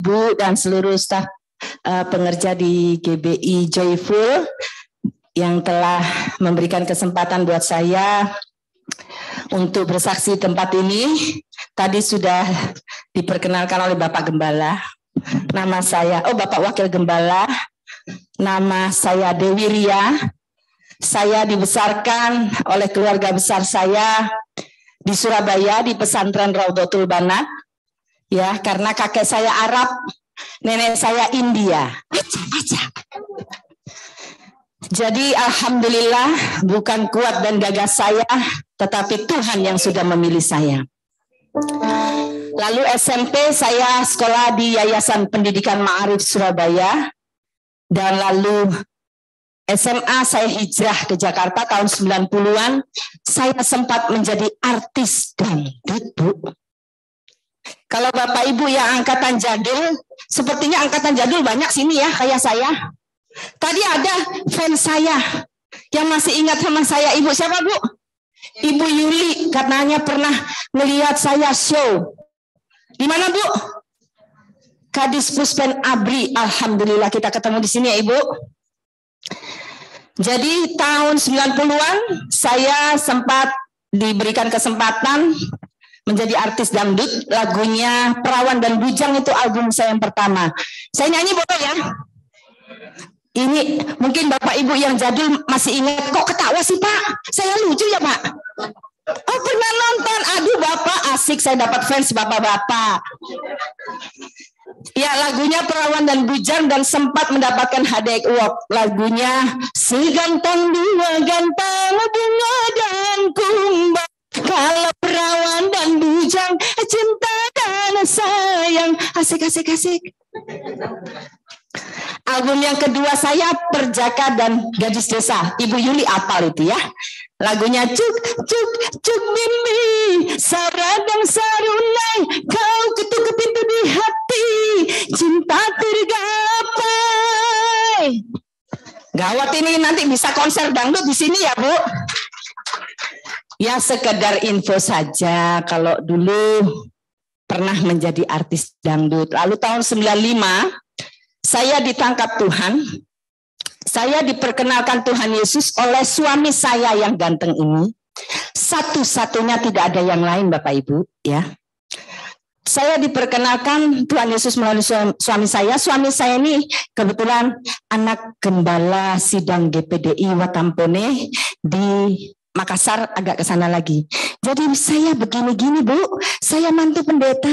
Bu dan seluruh staf pengerja di GBI Joyful yang telah memberikan kesempatan buat saya untuk bersaksi tempat ini. Tadi sudah diperkenalkan oleh Bapak Gembala. Nama saya, Bapak Wakil Gembala. Nama saya Dewi Ria. Saya dibesarkan oleh keluarga besar saya di Surabaya di pesantren Raudhatul Banat. Ya, karena kakek saya Arab, nenek saya India. Jadi alhamdulillah bukan kuat dan gagah saya, tetapi Tuhan yang sudah memilih saya. Lalu SMP saya sekolah di Yayasan Pendidikan Ma'arif Surabaya, dan lalu SMA saya hijrah ke Jakarta tahun 90-an. Saya sempat menjadi artis dangdut, Bu. Kalau Bapak Ibu yang angkatan jadul, sepertinya angkatan jadul banyak sini ya, kayak saya. Tadi ada fans saya yang masih ingat sama saya. Ibu siapa, Bu? Ibu Yuli, katanya pernah melihat saya show. Di mana, Bu? Kadis Puspen Abri. Alhamdulillah kita ketemu di sini ya, Ibu. Jadi tahun 90-an saya sempat diberikan kesempatan menjadi artis dangdut. Lagunya Perawan dan Bujang itu album saya yang pertama. Saya nyanyi boleh ya? Ini mungkin Bapak Ibu yang jadul masih ingat. Kok ketawa sih Pak? Saya lucu ya Pak? Oh pernah nonton. Aduh Bapak asik, saya dapat fans Bapak-bapak. Ya lagunya Perawan dan Bujang dan sempat mendapatkan HDX Award. Lagunya segantang dua gantang bunga dan kumbang. Kalau perawan dan bujang, cinta dan sayang. Asik. Album yang kedua saya Perjaka dan Gadis Desa. Ibu Yuli apal itu ya. Lagunya cuk mimpi saradang sarunai, kau ketuk ke pintu di hati, cinta tergapai. Gawat ini, nanti bisa konser dangdut di sini ya Bu. Ya sekedar info saja, kalau dulu pernah menjadi artis dangdut. Lalu tahun 95 saya ditangkap Tuhan. Saya diperkenalkan Tuhan Yesus oleh suami saya yang ganteng ini. Satu-satunya, tidak ada yang lain Bapak Ibu ya. Saya diperkenalkan Tuhan Yesus melalui suami saya. Suami saya ini kebetulan anak gembala sidang GPDI Watampone di Makassar, agak ke sana lagi. Jadi saya begini-gini Bu, saya mantu pendeta.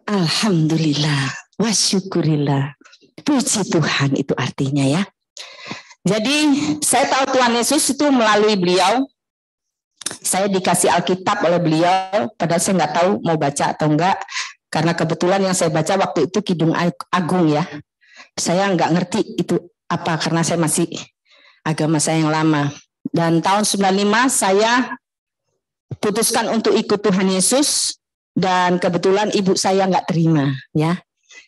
Alhamdulillah, wa syukurillah. Puji Tuhan itu artinya ya. Jadi saya tahu Tuhan Yesus itu melalui beliau. Saya dikasih Alkitab oleh beliau, padahal saya nggak tahu mau baca atau enggak. Karena kebetulan yang saya baca waktu itu Kidung Agung ya. Saya nggak ngerti itu apa, karena saya masih agama saya yang lama. Dan tahun 95 saya putuskan untuk ikut Tuhan Yesus. Dan kebetulan ibu saya nggak terima ya.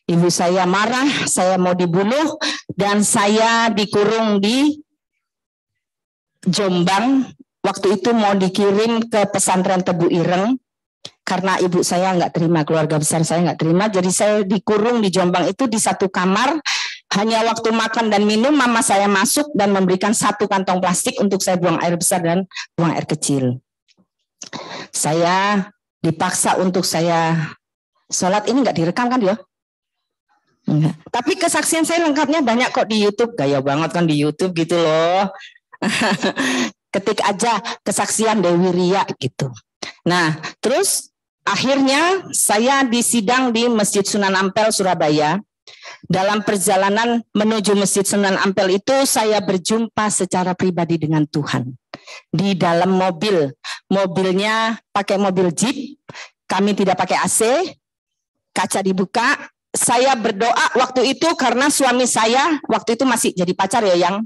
Ibu saya marah, saya mau dibunuh, dan saya dikurung di Jombang. Waktu itu mau dikirim ke pesantren Tebu Ireng, karena ibu saya nggak terima, keluarga besar saya nggak terima. Jadi saya dikurung di Jombang itu di satu kamar. Hanya waktu makan dan minum, mama saya masuk dan memberikan satu kantong plastik untuk saya buang air besar dan buang air kecil. Saya dipaksa untuk saya sholat. Ini nggak direkam kan ya? Enggak. Tapi kesaksian saya lengkapnya banyak kok di YouTube. Gaya banget kan di YouTube gitu loh. Ketik aja kesaksian Dewi Ria gitu. Nah, terus akhirnya saya disidang di Masjid Sunan Ampel Surabaya. Dalam perjalanan menuju Masjid Sunan Ampel itu saya berjumpa secara pribadi dengan Tuhan. Di dalam mobil. Mobilnya pakai mobil Jeep. Kami tidak pakai AC. Kaca dibuka. Saya berdoa waktu itu karena suami saya waktu itu masih jadi pacar ya yang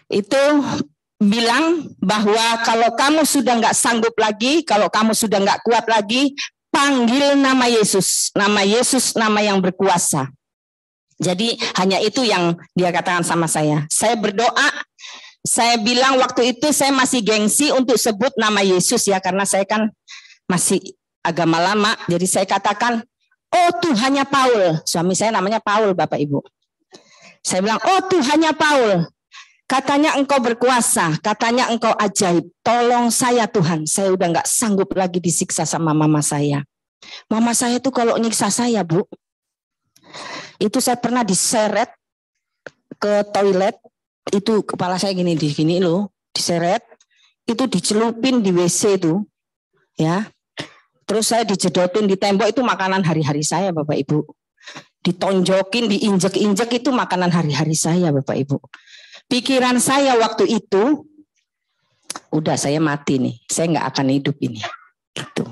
itu bilang bahwa kalau kamu sudah nggak sanggup lagi, kalau kamu sudah nggak kuat lagi, panggil nama Yesus. Nama Yesus, nama yang berkuasa. Jadi hanya itu yang dia katakan sama saya. Saya berdoa, saya bilang waktu itu saya masih gengsi untuk sebut nama Yesus ya, karena saya kan masih agama lama. Jadi saya katakan, oh Tuhannya Paul. Suami saya namanya Paul, Bapak Ibu. Saya bilang, oh Tuhannya Paul. Katanya engkau berkuasa, katanya engkau ajaib. Tolong saya Tuhan, saya udah gak sanggup lagi disiksa sama mama saya. Mama saya tuh kalau nyiksa saya, Bu, itu saya pernah diseret ke toilet. Itu kepala saya gini loh, diseret. Itu dicelupin di WC itu, ya. Terus saya dijedotin di tembok, itu makanan hari-hari saya, Bapak Ibu. Ditonjokin, diinjek-injek, itu makanan hari-hari saya, Bapak Ibu. Pikiran saya waktu itu, udah saya mati nih, saya nggak akan hidup ini. Gitu.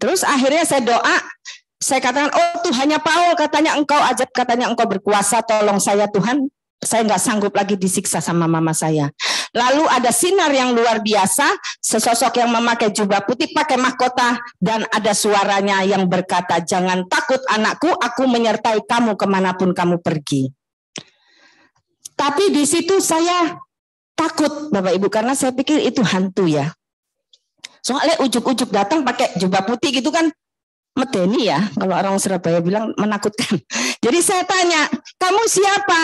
Terus akhirnya saya doa, saya katakan, oh Tuhannya Paul, katanya engkau ajaib, katanya engkau berkuasa, tolong saya Tuhan. Saya nggak sanggup lagi disiksa sama mama saya. Lalu ada sinar yang luar biasa, sesosok yang memakai jubah putih, pakai mahkota, dan ada suaranya yang berkata, jangan takut anakku, aku menyertai kamu kemanapun kamu pergi. Tapi di situ saya takut, Bapak Ibu, karena saya pikir itu hantu ya. Soalnya ujuk-ujuk datang pakai jubah putih gitu kan, medeni ya, kalau orang Surabaya bilang menakutkan. Jadi saya tanya, kamu siapa?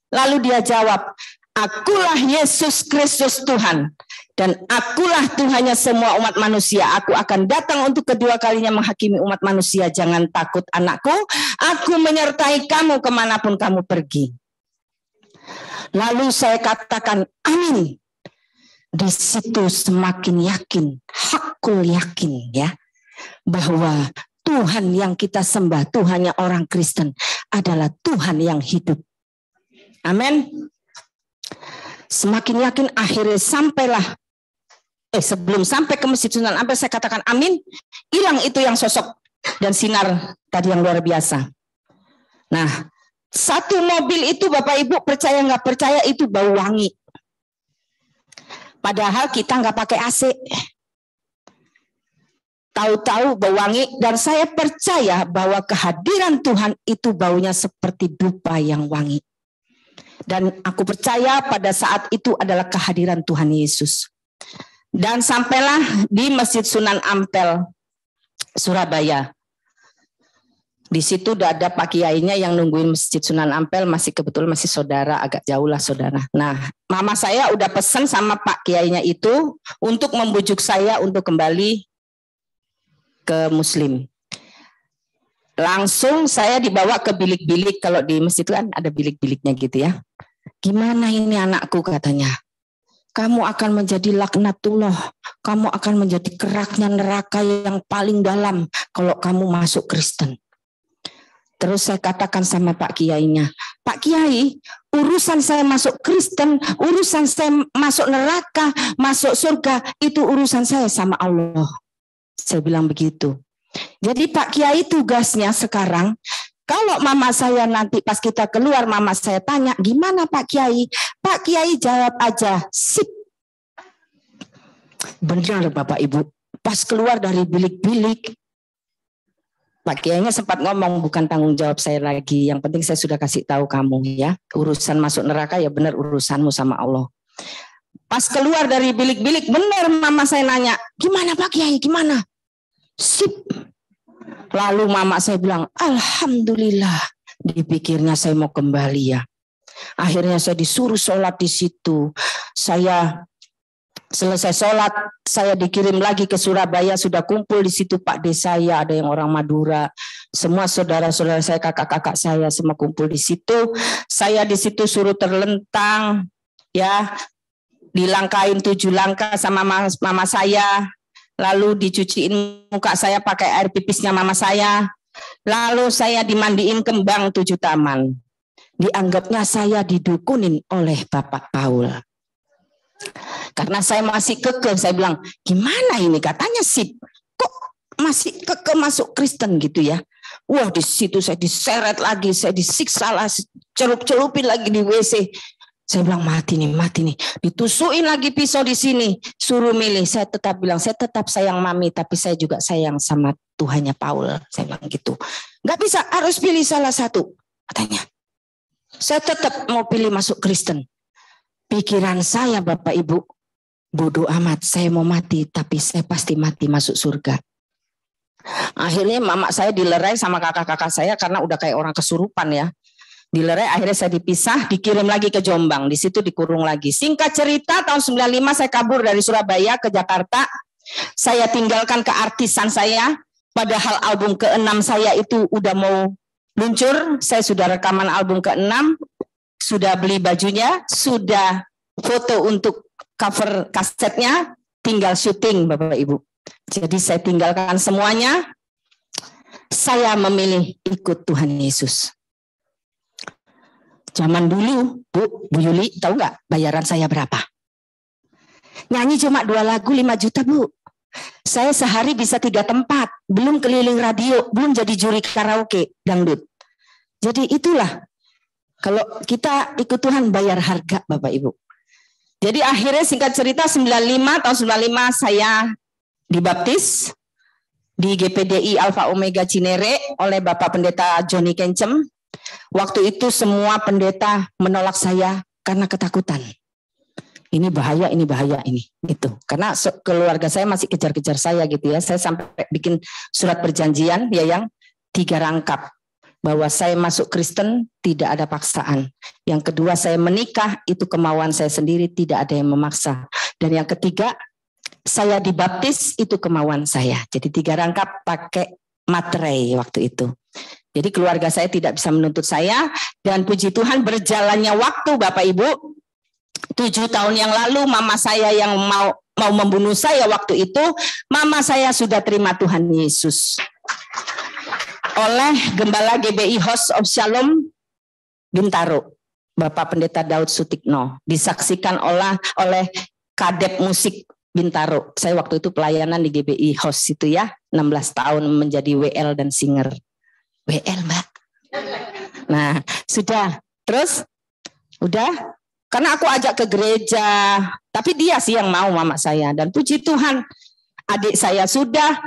Lalu dia jawab, akulah Yesus Kristus Tuhan. Dan akulah Tuhannya semua umat manusia. Aku akan datang untuk kedua kalinya menghakimi umat manusia. Jangan takut anakku, aku menyertai kamu kemanapun kamu pergi. Lalu saya katakan, amin. Di situ semakin yakin, hakul yakin ya, bahwa Tuhan yang kita sembah, Tuhannya orang Kristen, adalah Tuhan yang hidup. Amin. Semakin yakin akhirnya sampailah. Sebelum sampai ke Masjid Sunan Ampel saya katakan amin. Hilang itu yang sosok dan sinar tadi yang luar biasa. Nah, satu mobil itu Bapak Ibu percaya nggak percaya itu bau wangi. Padahal kita nggak pakai AC. Tahu-tahu bau wangi, dan saya percaya bahwa kehadiran Tuhan itu baunya seperti dupa yang wangi. Dan aku percaya pada saat itu adalah kehadiran Tuhan Yesus. Dan sampailah di Masjid Sunan Ampel, Surabaya. Di situ udah ada Pak Kiainya yang nungguin Masjid Sunan Ampel, kebetulan masih saudara, agak jauh lah saudara. Nah, mama saya udah pesan sama Pak Kiainya itu untuk membujuk saya untuk kembali ke Muslim. Langsung saya dibawa ke bilik-bilik, kalau di masjid itu kan ada bilik-biliknya gitu ya. Gimana ini anakku, katanya. Kamu akan menjadi laknatullah, kamu akan menjadi keraknya neraka yang paling dalam kalau kamu masuk Kristen. Terus saya katakan sama Pak Kiainya, Pak Kiai, urusan saya masuk Kristen, urusan saya masuk neraka, masuk surga, itu urusan saya sama Allah. Saya bilang begitu. Jadi Pak Kiai tugasnya sekarang, kalau mama saya nanti pas kita keluar, mama saya tanya, gimana Pak Kiai? Pak Kiai jawab aja, sip. Benar Bapak Ibu, pas keluar dari bilik-bilik, Pak Kiainya sempat ngomong, bukan tanggung jawab saya lagi, yang penting saya sudah kasih tahu kamu ya, urusan masuk neraka ya benar urusanmu sama Allah. Pas keluar dari bilik-bilik, benar mama saya nanya, gimana Pak Kiai, gimana? Sip. Lalu mama saya bilang, alhamdulillah. Dipikirnya saya mau kembali ya. Akhirnya saya disuruh sholat di situ. Saya selesai sholat, saya dikirim lagi ke Surabaya. Sudah kumpul di situ Pak D saya, ada yang orang Madura. Semua saudara-saudara saya, kakak-kakak saya semua kumpul di situ. Saya di situ suruh terlentang, ya, dilangkain 7 langkah sama mama saya. Lalu dicuciin muka saya pakai air pipisnya mama saya. Lalu saya dimandiin kembang 7 taman. Dianggapnya saya didukunin oleh Bapak Paul. Karena saya masih kekeh, saya bilang, gimana ini, katanya sip, kok masih kekeh masuk Kristen gitu ya. Wah, di situ saya diseret lagi, saya disiksa lah, celup-celupin lagi di WC. Saya bilang mati nih, ditusukin lagi pisau di sini, suruh milih. Saya tetap bilang, saya tetap sayang mami, tapi saya juga sayang sama Tuhannya Paul. Saya bilang gitu. Nggak bisa, harus pilih salah satu, katanya. Saya tetap mau pilih masuk Kristen. Pikiran saya Bapak Ibu, bodoh amat, saya mau mati, tapi saya pasti mati masuk surga. Akhirnya mama saya dilerai sama kakak-kakak saya karena udah kayak orang kesurupan ya. Dilerai, akhirnya saya dipisah, dikirim lagi ke Jombang, di situ dikurung lagi. Singkat cerita, tahun 95 saya kabur dari Surabaya ke Jakarta. Saya tinggalkan keartisan saya, padahal album ke-6 saya itu udah mau luncur. Saya sudah rekaman album ke-6, sudah beli bajunya, sudah foto untuk cover kasetnya, tinggal syuting Bapak Ibu. Jadi saya tinggalkan semuanya, saya memilih ikut Tuhan Yesus. Zaman dulu, Bu Yuli, tahu nggak bayaran saya berapa? Nyanyi cuma 2 lagu 5 juta, Bu. Saya sehari bisa 3 tempat, belum keliling radio, belum jadi juri karaoke, dangdut. Jadi itulah, kalau kita ikut Tuhan bayar harga, Bapak Ibu. Jadi akhirnya singkat cerita, tahun 95 saya dibaptis di GPDI Alpha Omega Cinere oleh Bapak Pendeta Johnny Kencem. Waktu itu semua pendeta menolak saya karena ketakutan. Ini bahaya gitu. Karena keluarga saya masih kejar-kejar saya gitu ya. Saya sampai bikin surat perjanjian ya yang 3 rangkap. Bahwa saya masuk Kristen tidak ada paksaan. Yang kedua saya menikah itu kemauan saya sendiri, tidak ada yang memaksa. Dan yang ketiga saya dibaptis itu kemauan saya. Jadi 3 rangkap pakai materai waktu itu. Jadi keluarga saya tidak bisa menuntut saya, dan puji Tuhan berjalannya waktu Bapak Ibu, 7 tahun yang lalu mama saya yang mau membunuh saya waktu itu, mama saya sudah terima Tuhan Yesus. Oleh Gembala GBI House of Shalom Bintaro, Bapak Pendeta Daud Sutikno, disaksikan oleh Kadep Musik Bintaro. Saya waktu itu pelayanan di GBI House itu ya, 16 tahun menjadi WL dan singer. WL Mbak. Nah sudah, terus udah, karena aku ajak ke gereja, tapi dia sih yang mau mama saya, dan puji Tuhan adik saya sudah,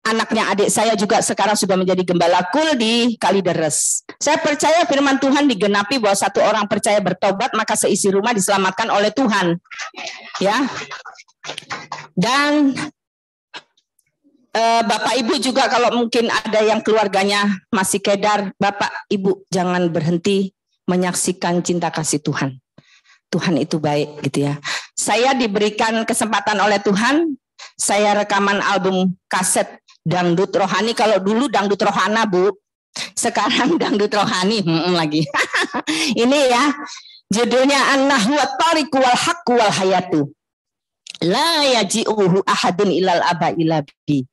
anaknya adik saya juga sekarang sudah menjadi gembala kul di Kalideres. Saya percaya firman Tuhan digenapi bahwa 1 orang percaya bertobat maka seisi rumah diselamatkan oleh Tuhan. Ya. Dan Bapak Ibu juga kalau mungkin ada yang keluarganya masih kedar, Bapak Ibu jangan berhenti menyaksikan cinta kasih Tuhan. Tuhan itu baik gitu ya. Saya diberikan kesempatan oleh Tuhan, saya rekaman album kaset dangdut rohani. Kalau dulu dangdut rohana Bu, sekarang dangdut rohani lagi. Ini ya, judulnya An-Nahwu At-Thariqu wal Haqqu wal Hayatu. La yaji'uhu ahadun ilal abailabi.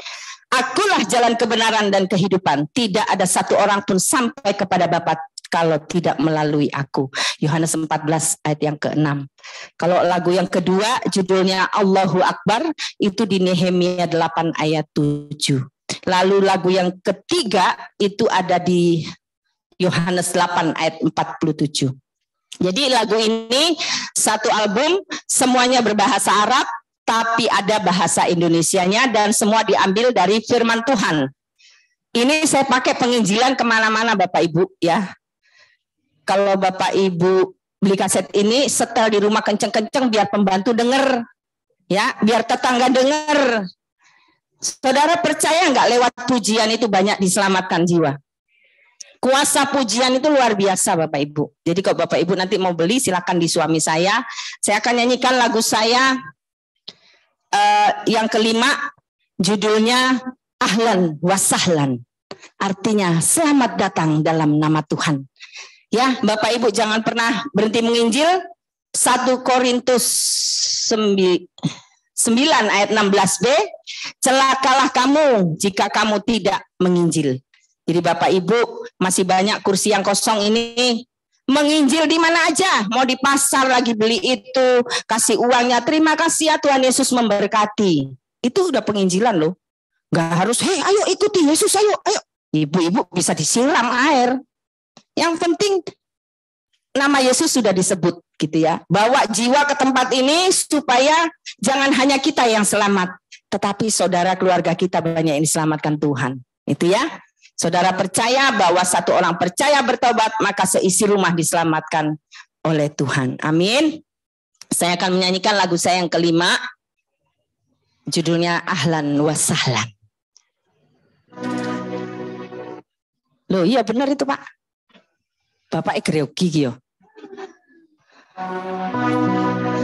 Akulah jalan kebenaran dan kehidupan. Tidak ada satu orang pun sampai kepada Bapa kalau tidak melalui aku. Yohanes 14 ayat yang ke-6. Kalau lagu yang kedua judulnya Allahu Akbar, itu di Nehemia 8 ayat 7. Lalu lagu yang ketiga itu ada di Yohanes 8 ayat 47. Jadi lagu ini satu album, semuanya berbahasa Arab, tapi ada bahasa Indonesianya, dan semua diambil dari firman Tuhan. Ini saya pakai penginjilan kemana-mana Bapak Ibu ya. Kalau Bapak Ibu beli kaset ini, setel di rumah kenceng-kenceng biar pembantu denger, ya, biar tetangga denger. Saudara percaya nggak lewat pujian itu banyak diselamatkan jiwa? Kuasa pujian itu luar biasa Bapak Ibu. Jadi kalau Bapak Ibu nanti mau beli, silakan di suami saya. Saya akan nyanyikan lagu saya yang kelima, judulnya Ahlan Wasahlan. Artinya selamat datang dalam nama Tuhan. Ya Bapak Ibu jangan pernah berhenti menginjil. 1 Korintus 9 ayat 16b. Celakalah kamu jika kamu tidak menginjil. Jadi Bapak Ibu masih banyak kursi yang kosong ini, menginjil di mana aja, mau di pasar lagi beli itu, kasih uangnya, terima kasih ya Tuhan Yesus memberkati. Itu udah penginjilan loh. Gak harus, hei ayo ikuti Yesus, ayo. Ibu-ibu bisa disiram air. Yang penting nama Yesus sudah disebut gitu ya. Bawa jiwa ke tempat ini supaya jangan hanya kita yang selamat, tetapi saudara keluarga kita banyak yang diselamatkan Tuhan. Itu ya. Saudara percaya bahwa 1 orang percaya bertobat, maka seisi rumah diselamatkan oleh Tuhan. Amin. Saya akan menyanyikan lagu saya yang kelima. Judulnya Ahlan Wasahlan. Loh iya benar itu Pak. Bapak grogi yo.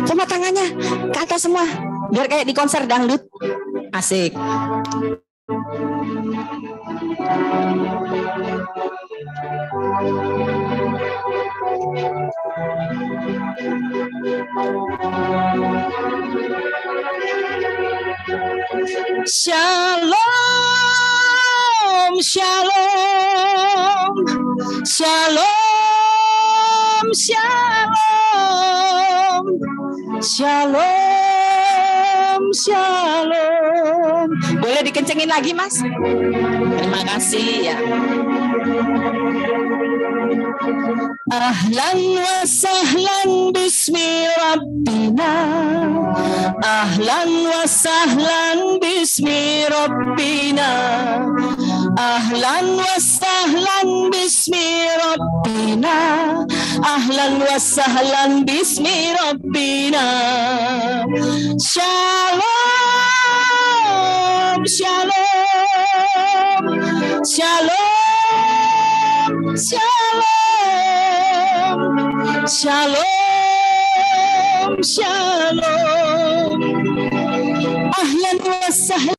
Coba tangannya ke atas semua. Biar kayak di konser dangdut. Asik. Shalom, shalom, shalom, shalom, shalom, shalom. Boleh dikencengin lagi, Mas? Terima kasih ya. Ahlan wa sahlan bismi rabbina. Ahlan wa sahlan bismi rabbina. Ahlan wa sahlan bismi rabbina. Ahlan wa sahlan bismi rabbina. Shalom, shalom, shalom, shalom, shalom, shalom. Ahlan wa sahlan.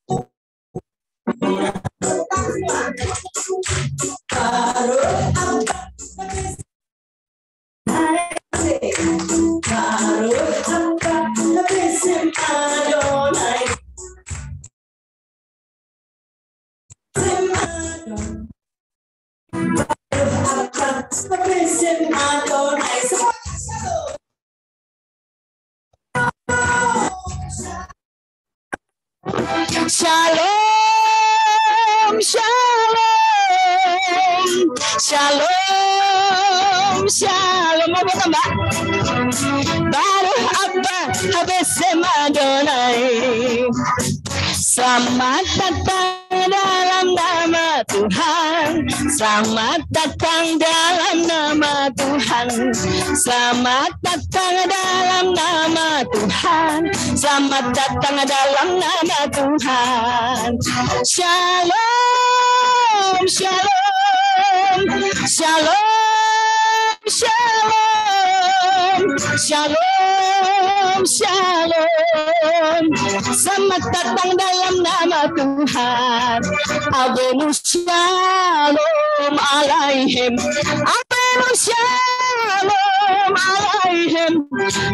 Shalom, shalom, shalom, shalom. Mau tambah? Baru apa habis Adonai. Selamat datang dalam nama Tuhan. Selamat datang dalam nama Tuhan. Selamat datang dalam nama Tuhan. Selamat datang dalam nama Tuhan. Shalom, shalom, shalom, shalom, shalom, shalom. Selamat datang dalam nama Tuhan. Avenu shalom alaihim. Avenu shalom alaihim.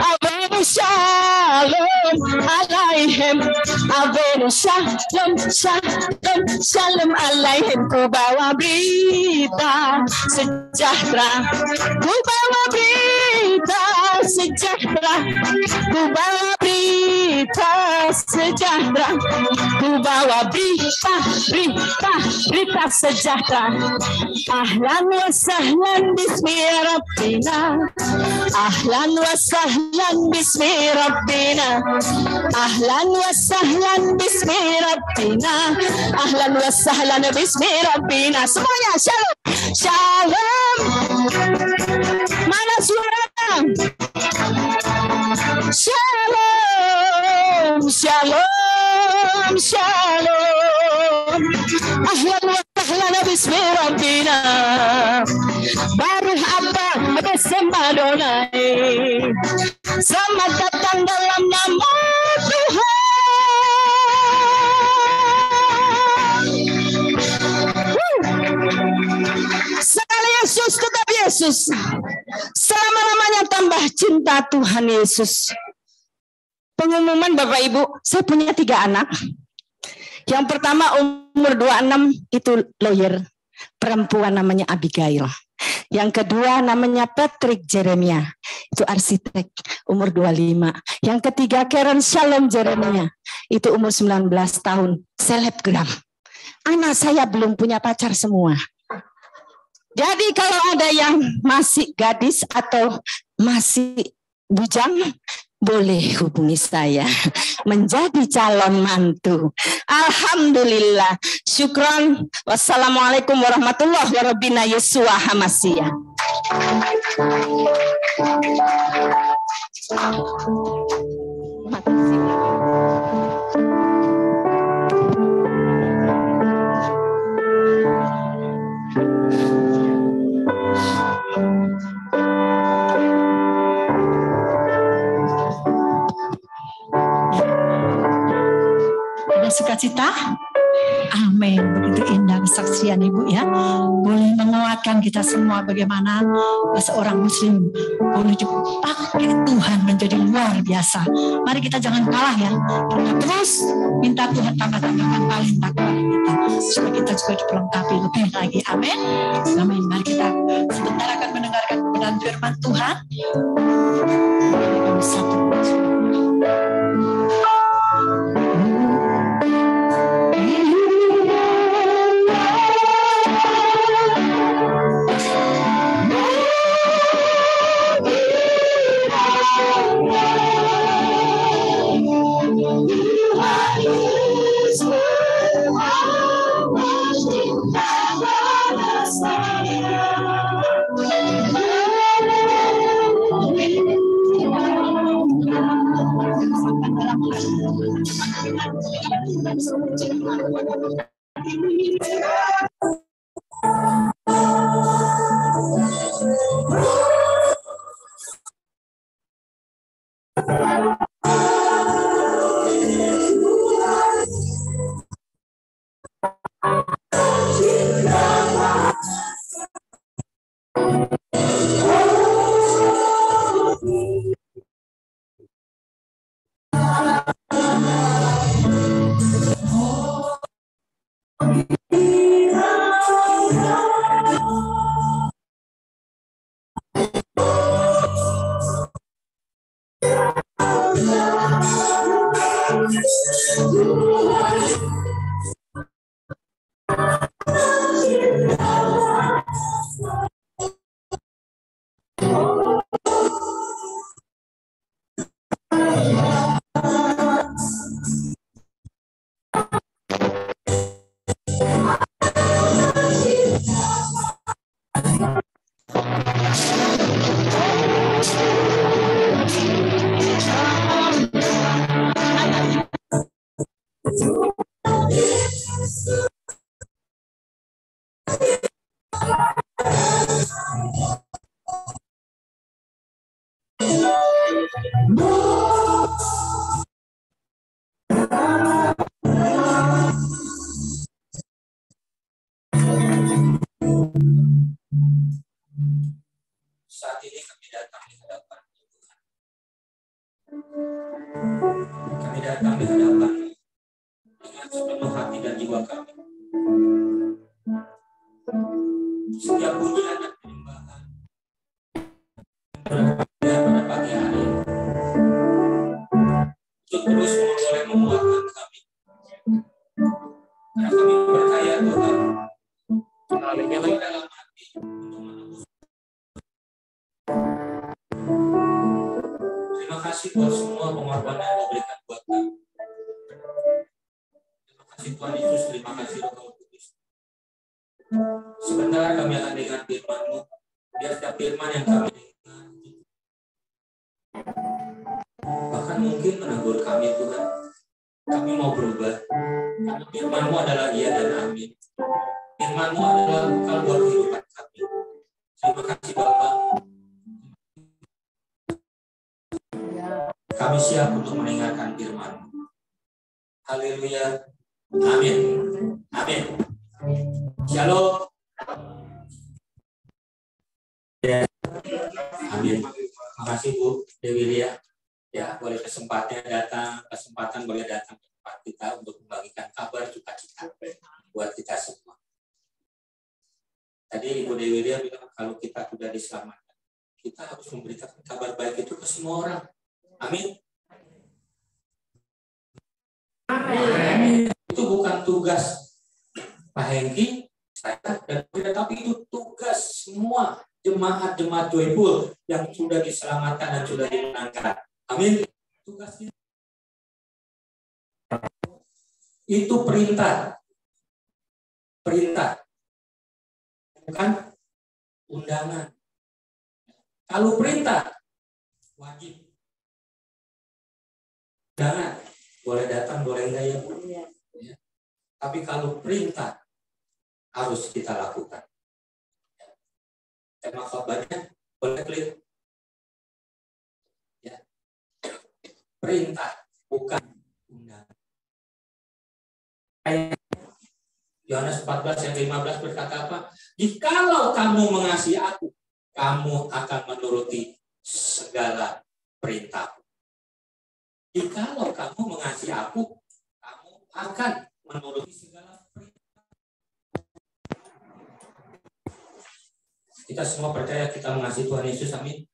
Avenu shalom alaihim. Avenu shalom, shalom, shalom alaihim. Ku bawa berita sejahtera. Ku bawa berita sejahtera. Ku bawa berita sejahtera. Ku bawa berita, berita, berita sejahtera. Ahlan wa sahlan bismi rabbina. Ahlan wa sahlan bismi rabbina. Ahlan wa sahlan bismi rabbina. Ahlan wa sahlan bismi rabbina. Semuanya shalom. Shalom. Mana suaranya? Shalom, shalom, shalom. Ahlan wa sahlan bismi rabbina. Baru apa bersama Adonai. Selamat datang dalam nama Tuhan. Sekali Yesus tetap Yesus. Selama-lamanya tambah cinta Tuhan Yesus. Pengumuman Bapak Ibu, saya punya 3 anak. Yang pertama umur 26 itu lawyer, perempuan namanya Abigail. Yang kedua namanya Patrick Jeremia, itu arsitek, umur 25. Yang ketiga Karen Shalom Jeremia, itu umur 19 tahun, selebgram. Anak saya belum punya pacar semua. Jadi kalau ada yang masih gadis atau masih bujang, boleh hubungi saya menjadi calon mantu. Alhamdulillah. Syukron. Wassalamualaikum warahmatullahi wabarakatuh. Yesua Hamasiyah. Ada sukacita? Amin. Begitu indah kesaksian Ibu ya. Boleh menguatkan kita semua bagaimana seorang muslim boleh dipakai Tuhan menjadi luar biasa. Mari kita jangan kalah ya. Kita terus minta Tuhan tambah-tambahkan talenta kepada kita. Supaya kita juga diperlengkapi lebih lagi. Amin. Amin. Mari kita sebentar akan mendengarkan kebenaran firman Tuhan. Mari kami satu. Saat ini kami datang di hadapan Tuhan. Kami datang di hadapan dengan sepenuh hati dan jiwa kami. Setiap pujian dan penyembahan pada pagi hari untuk terus boleh menguatkan kami. Karena kami percaya Tuhan, Engkau dalam hati untuk menembus. Terima kasih buat semua pengorbanan yang Kau berikan buat kami. Terima kasih Tuhan Yesus, terima kasih Roh Kudus. Sebentar kami akan dengar firman-Mu. Biar setiap firman yang kami dengar, bahkan mungkin menegur kami Tuhan. Kami mau berubah. Karena firman-Mu adalah iya dan amin. Firman-Mu adalah bekal buat kehidupan kami. Terima kasih Bapak. Kami siap untuk mendengarkan firman-Mu. Haleluya. Amin. Amin. Shalom. Amin. Terima kasih Bu Dewi Lia. Ya, boleh kesempatan boleh datang ke tempat kita untuk membagikan kabar sukacita buat kita semua. Tadi Ibu Dewi Lia bilang kalau kita sudah diselamatkan, kita harus memberitakan kabar baik itu ke semua orang. Amin. Amin. Itu bukan tugas Pak Hengki, saya, dan tapi itu tugas semua jemaat-jemaat Joyful yang sudah diselamatkan dan sudah dimenangkan. Amin. Tugasnya itu perintah, bukan undangan. Kalau perintah wajib, undangan boleh datang, boleh enggak ya Bu? Ya. Tapi kalau perintah harus kita lakukan. Tema khotbahnya boleh klik. Ya. Perintah, bukan undangan. Yohanes 14 ayat 15 berkata apa? Jikalau kamu mengasihi aku, kamu akan menuruti segala perintahku. Jikalau kamu mengasihi aku, kamu akan menuruti segala perintah. Kita semua percaya kita mengasihi Tuhan Yesus, amin.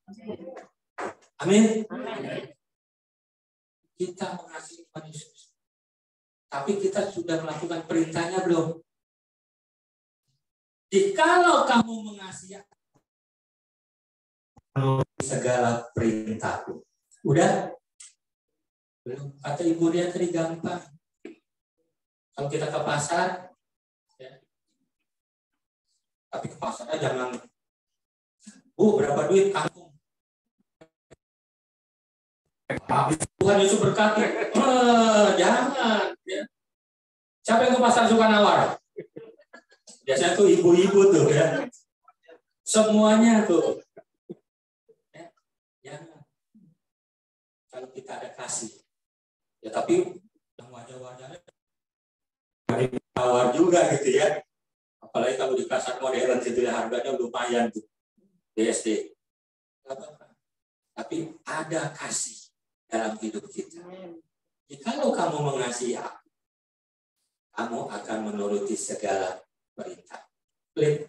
Amin. Kita mengasihi Tuhan Yesus. Tapi kita sudah melakukan perintahnya belum? Jikalau kamu mengasihi aku, menuruti segala perintahku. Udah? Belum. Kata Ibu dia tadi gampang. Kalau kita ke pasar, ya. Tapi ke pasarnya jangan, Bu, berapa duit kangkung? Tuhan Yesus berkati, jangan. Ya. Siapa yang ke pasar suka nawar? Biasanya tuh ibu-ibu tuh ya. Semuanya tuh. Ya. Jangan. Kalau kita ada kasih. Ya tapi yang wajah-wajahnya tawar juga gitu ya. Apalagi kalau di pasar modern gitu ya, harganya lumayan tuh. BSD. Tapi ada kasih dalam hidup kita. Jikalau kamu mengasihi aku, kamu akan menuruti segala perintah. Klik.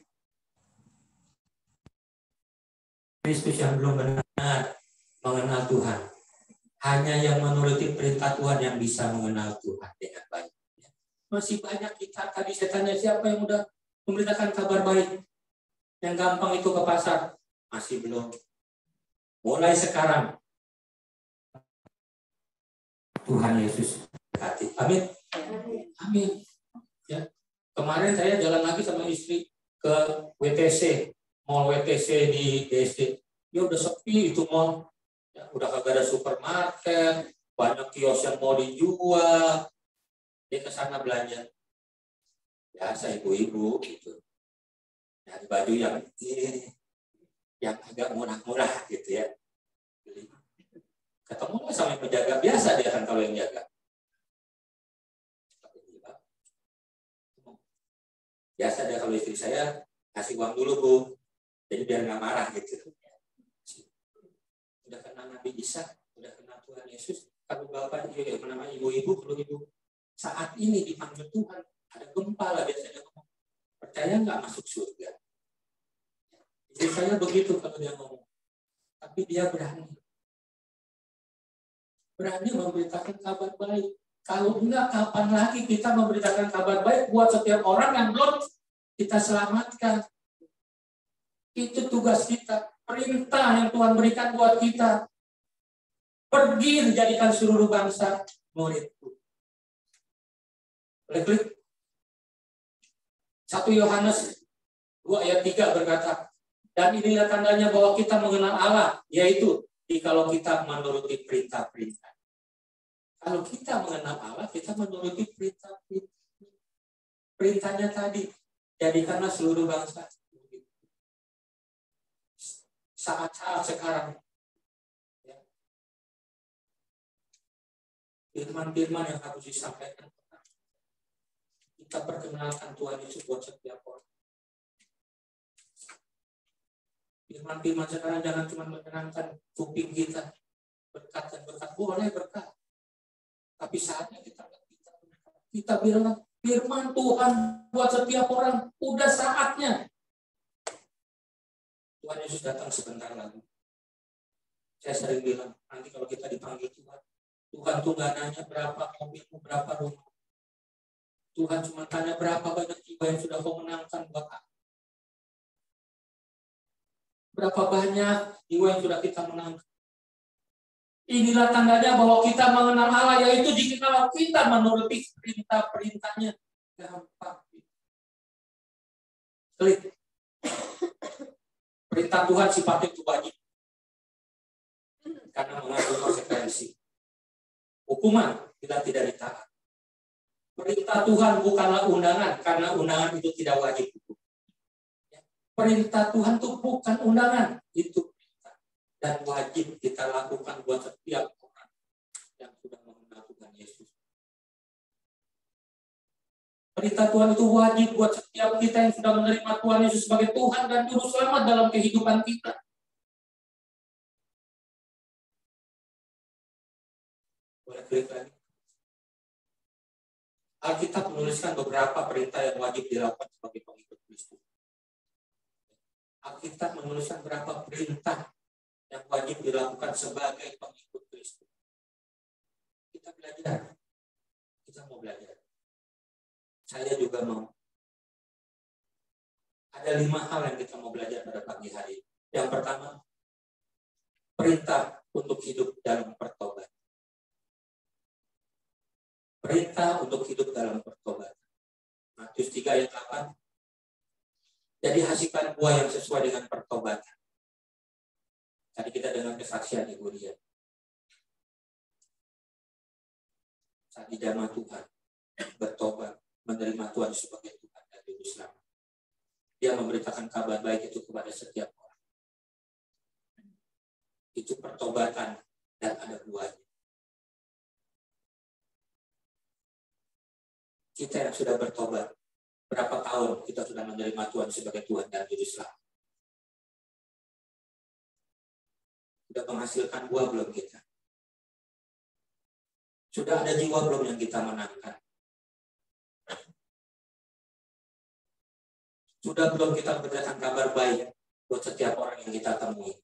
Kristus yang belum benar mengenal Tuhan. Hanya yang menuruti perintah Tuhan yang bisa mengenal Tuhan dengan baik. Masih banyak kita, tadi saya tanya siapa yang udah memberitakan kabar baik. Yang gampang itu ke pasar. Masih belum. Mulai sekarang. Tuhan Yesus berkati. Amin. Amin. Ya. Kemarin saya jalan lagi sama istri ke WTC. Mall WTC di DSD. Ya udah sepi itu mall. Ya, udah kagak ada supermarket, banyak kios yang mau dijual. Dia ke sana belanja. Biasa ibu-ibu gitu. Nyari baju yang agak murah-murah gitu ya. Ketemu sama penjaga biasa dia kan kalau yang jaga. Biasa dia kalau istri saya kasih uang dulu Bu. Jadi biar nggak marah gitu. Udah kenal Nabi Isa, udah kenal Tuhan Yesus. Kalau bapak namanya ibu-ibu, kalau ibu saat ini dipanggil Tuhan, ada gempa lah biasanya ngomong. Percaya nggak masuk surga? Jadi saya begitu kalau dia ngomong. Tapi dia berani memberitakan kabar baik. Kalau enggak, kapan lagi kita memberitakan kabar baik buat setiap orang yang belum kita selamatkan? Itu tugas kita. Perintah yang Tuhan berikan buat kita. Pergi menjadikan seluruh bangsa muridku. Boleh klik. 1 Yohanes 2 ayat 3 berkata, dan inilah tandanya bahwa kita mengenal Allah, yaitu jikalau kita menuruti perintah-perintah. Kalau kita mengenal Allah, kita menuruti perintah-perintah. Perintahnya tadi, jadikanlah seluruh bangsa. Saat-saat sekarang. Ya. Firman-firman yang harus disampaikan. Kita perkenalkan Tuhan Yesus buat setiap orang. Firman-firman sekarang jangan cuma menyenangkan kuping kita. Berkat dan berkat, boleh berkat. Tapi saatnya kita bilang firman Tuhan buat setiap orang. Udah saatnya. Tuhan Yesus datang sebentar lagi. Saya sering bilang, nanti kalau kita dipanggil Tuhan, Tuhan tuh gak nanya berapa mobilmu, berapa rumah. Tuhan cuma tanya berapa banyak jiwa yang sudah kau menangkan buat aku. Berapa banyak jiwa yang sudah kita menangkan. Inilah tandanya bahwa kita mengenal Allah, yaitu jika kita menuruti perintah-perintahnya. Gampang. Klik. Perintah Tuhan sifatnya itu wajib. Karena mengandung konsekuensi. Hukuman bila tidak ditaat. Perintah Tuhan bukanlah undangan, karena undangan itu tidak wajib. Perintah Tuhan itu bukan undangan, itu perintah. Dan wajib kita lakukan buat setiap orang yang sudah mengenal Tuhan Yesus. Perintah Tuhan itu wajib buat setiap kita yang sudah menerima Tuhan Yesus sebagai Tuhan dan Juru Selamat dalam kehidupan kita. Boleh klik lagi. Alkitab menuliskan beberapa perintah yang wajib dilakukan sebagai pengikut Kristus. Alkitab menuliskan beberapa perintah yang wajib dilakukan sebagai pengikut Kristus. Kita belajar. Kita mau belajar. Saya juga mau. Ada 5 hal yang kita mau belajar pada pagi hari. Yang pertama, perintah untuk hidup dalam pertobatan. Perintah untuk hidup dalam pertobatan. Matius 3 ayat 8. Jadi hasilkan buah yang sesuai dengan pertobatan. Tadi kita dengar kesaksian Ibu Dia. Saat di jamah Tuhan, bertobat, menerima Tuhan sebagai Tuhan dan Juru Selamat. Dia memberitakan kabar baik itu kepada setiap orang. Itu pertobatan dan ada buahnya. Kita yang sudah bertobat, berapa tahun kita sudah menerima Tuhan sebagai Tuhan dan Juru Selamat? Sudah menghasilkan buah belum kita? Sudah ada jiwa belum yang kita menangkan? Sudah belum kita beritakan kabar baik buat setiap orang yang kita temui?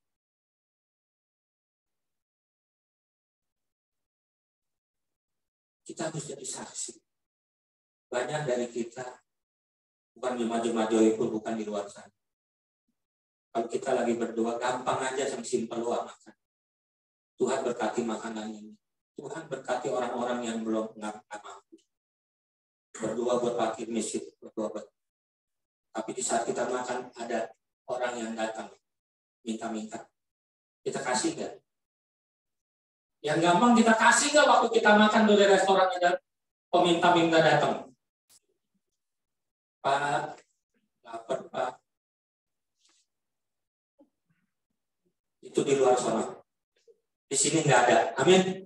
Kita harus jadi saksi. Banyak dari kita bukan jemaat-jemaat Joyful, bukan di luar sana. Kalau kita lagi berdoa, gampang aja, yang simpel doa makan. Tuhan berkati makanan ini. Tuhan berkati orang-orang yang belum mampu. Berdoa buat fakir miskin, berdoa buat. Tapi di saat kita makan, ada orang yang datang minta-minta. Kita kasih nggak? Yang gampang kita kasih nggak waktu kita makan dari restoran ada peminta-minta datang. Pak, lapar Pak. Itu di luar sana. Di sini nggak ada. Amin.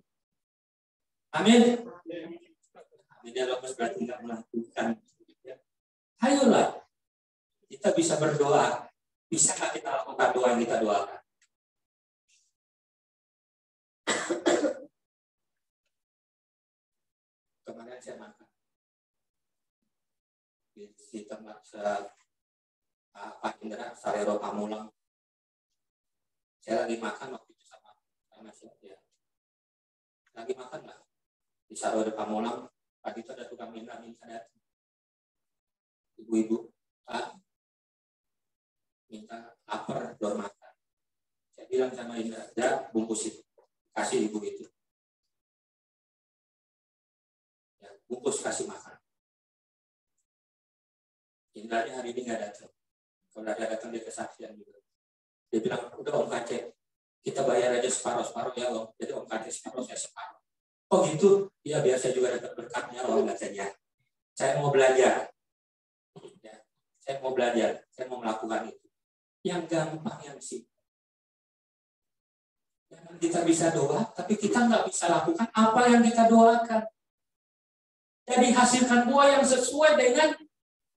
Amin. Amin. Ya lepas berarti nggak melakukan. Ayolah, kita bisa berdoa. Bisa nggak kita lakukan doa yang kita doakan? Kemarin saya makan di tempat Pak Indra Sarero Pamulang. Saya lagi makan waktu itu sama siapa ya. Lagi makan lah di Sarero Pamulang. Pagi itu ada tukang minta-minta datang. Ibu-ibu, Pak, minta lapar, belum makan. Saya bilang sama Indra, ya bungkus itu, kasih ibu itu. Ya, bungkus kasih makan. Indra hari ini nggak datang. Kalau ada datang dia kesaksian juga. Dia bilang, udah Om Kacek, kita bayar aja separuh-separuh ya Om. Jadi Om Kacek separuh, saya separuh. Oh gitu? Ya biasa juga dapat berkatnya Om katanya. Saya mau belajar. Ya, saya mau belajar. Saya mau melakukan itu. Yang gampang, yang simpel. Kita bisa doa, tapi kita nggak bisa lakukan apa yang kita doakan. Jadi hasilkan buah yang sesuai dengan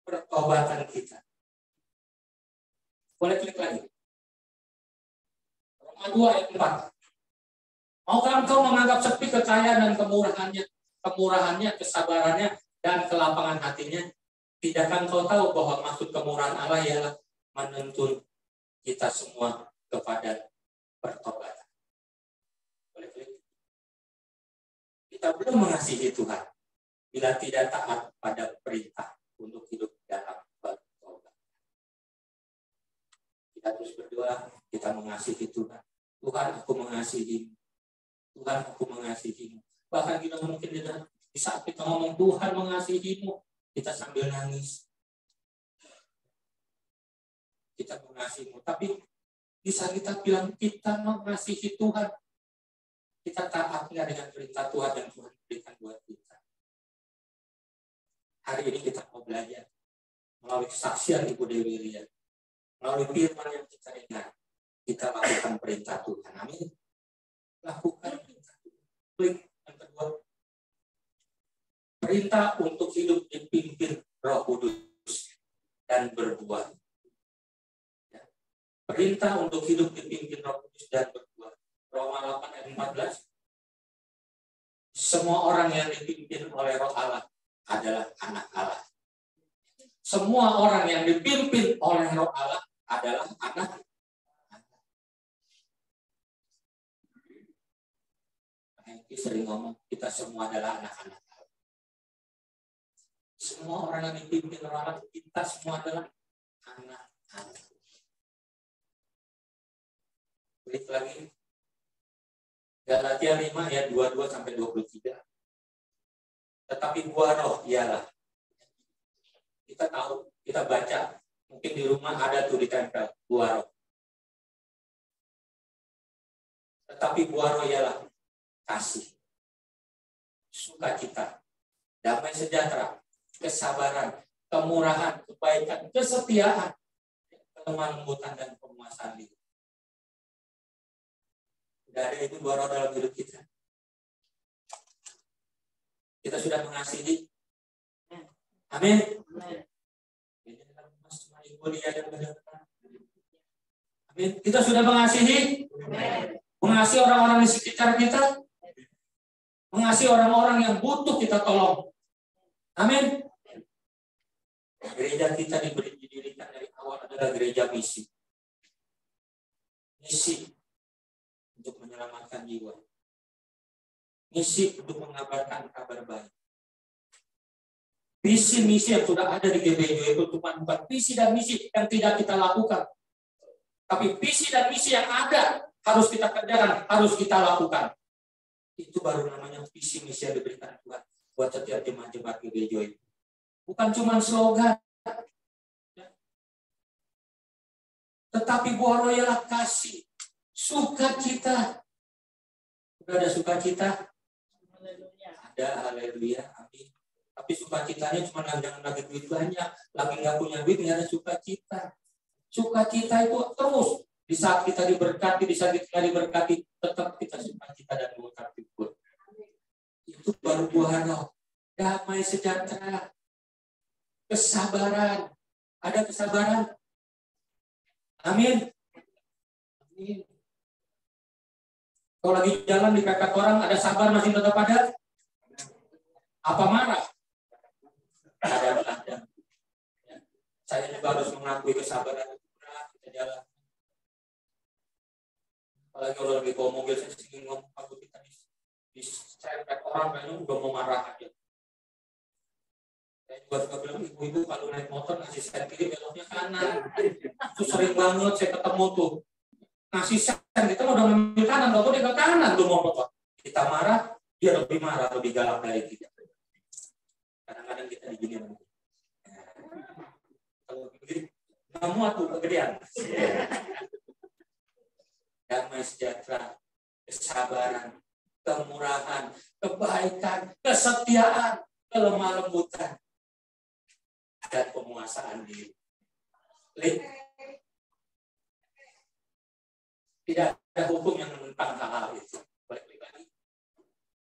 pertobatan kita. Boleh klik lagi. Roma 2 ayat 4. Maukah engkau menganggap sepi kekayaan dan kemurahannya, kesabarannya, dan kelapangan hatinya? Tidakkah engkau tahu bahwa maksud kemurahan Allah ialah menuntun kita semua kepada pertobatan? Boleh klik. Kita belum mengasihi Tuhan bila tidak taat pada perintah untuk hidup dalam pertobatan. Kita terus berdoa, kita mengasihi Tuhan. Tuhan, aku mengasihi. Tuhan, aku mengasihimu. Bahkan kita mungkin di saat kita ngomong Tuhan mengasihimu, kita sambil nangis. Kita mengasihimu. Tapi bisa kita bilang kita mengasihi Tuhan. Kita taat nggak dengan perintah Tuhan yang Tuhan berikan buat kita. Hari ini kita mau belajar melalui kesaksian Ibu Dewi Ria. Melalui firman yang kita dengar, kita lakukan perintah Tuhan. Amin. Lakukan perintah Tuhan. Klik yang kedua. Perintah untuk hidup dipimpin Roh Kudus dan berbuat. Ya. Perintah untuk hidup dipimpin Roh Kudus dan berbuat. Roma 8 ayat 14. Semua orang yang dipimpin oleh Roh Allah adalah anak Allah. Semua orang yang dipimpin oleh Roh Allah adalah anak Allah. Kita sering ngomong, kita semua adalah anak-anak Allah. Semua orang yang dipimpin oleh Allah, kita semua adalah anak Allah. Klik lagi. Galatia 5 ayat 22 sampai 23. Tetapi buah roh ialah. Kita tahu, kita baca. Mungkin di rumah ada tuh ditempel buah roh. Tetapi buah roh ialah kasih, sukacita, damai sejahtera, kesabaran, kemurahan, kebaikan, kesetiaan, kelemah lembutan dan penguasaan diri. Tidak ada itu buah roh dalam hidup kita. Kita sudah mengasihi. Amin. Amin. Kita sudah mengasihi. Mengasihi orang-orang di sekitar kita. Mengasihi orang-orang yang butuh kita tolong. Amin. Gereja kita didirikan dari awal adalah gereja misi. Misi untuk menyelamatkan jiwa. Misi untuk mengabarkan kabar baik. Visi-misi yang sudah ada di GBJ itu bukan visi dan misi yang tidak kita lakukan. Tapi visi dan misi yang ada harus kita kerjakan, harus kita lakukan. Itu baru namanya visi misi yang diberikan Tuhan buat setiap jemaat-jemaat GBJ. Bukan cuma slogan. Tetapi buah roh ialah kasih, sukacita. Sudah ada sukacita? Ada, haleluya, amin. Tapi sukacitanya cuma jangan lagi duit banyak, lagi nggak punya duit nggak ada sukacita. Sukacita itu terus di saat kita diberkati, di saat kita diberkati, tetap kita sukacita dan mengucap syukur. Itu baru buah roh. Damai sejahtera, kesabaran. Ada kesabaran. Amin. Amin. Kalau lagi jalan dipepet orang, ada sabar masih tetap ada? Apa marah? Ada. Saya juga harus mengakui kesabaran kita jalan. Apalagi kalau lagi bawa mobil, saya sering ngomong aku kita diserempet orang kayaknya udah mau marah aja. Saya juga suka bilang ibu-ibu kalau naik motor ngasih sen kiri beloknya kanan. Itu sering banget saya ketemu tuh. Ngasih sen kita udah ngambil kanan, kalau dia ke kanan tuh mau motor. Kita marah, dia lebih marah, lebih galak dari kita. Kadang-kadang kita digini. Kalau begini, kamu aku kegedean. Damai sejahtera, kesabaran, kemurahan, kebaikan, kesetiaan, kelemah lembutan, dan penguasaan diri. Tidak ada hukum yang menentang hal-hal itu. Balik lagi,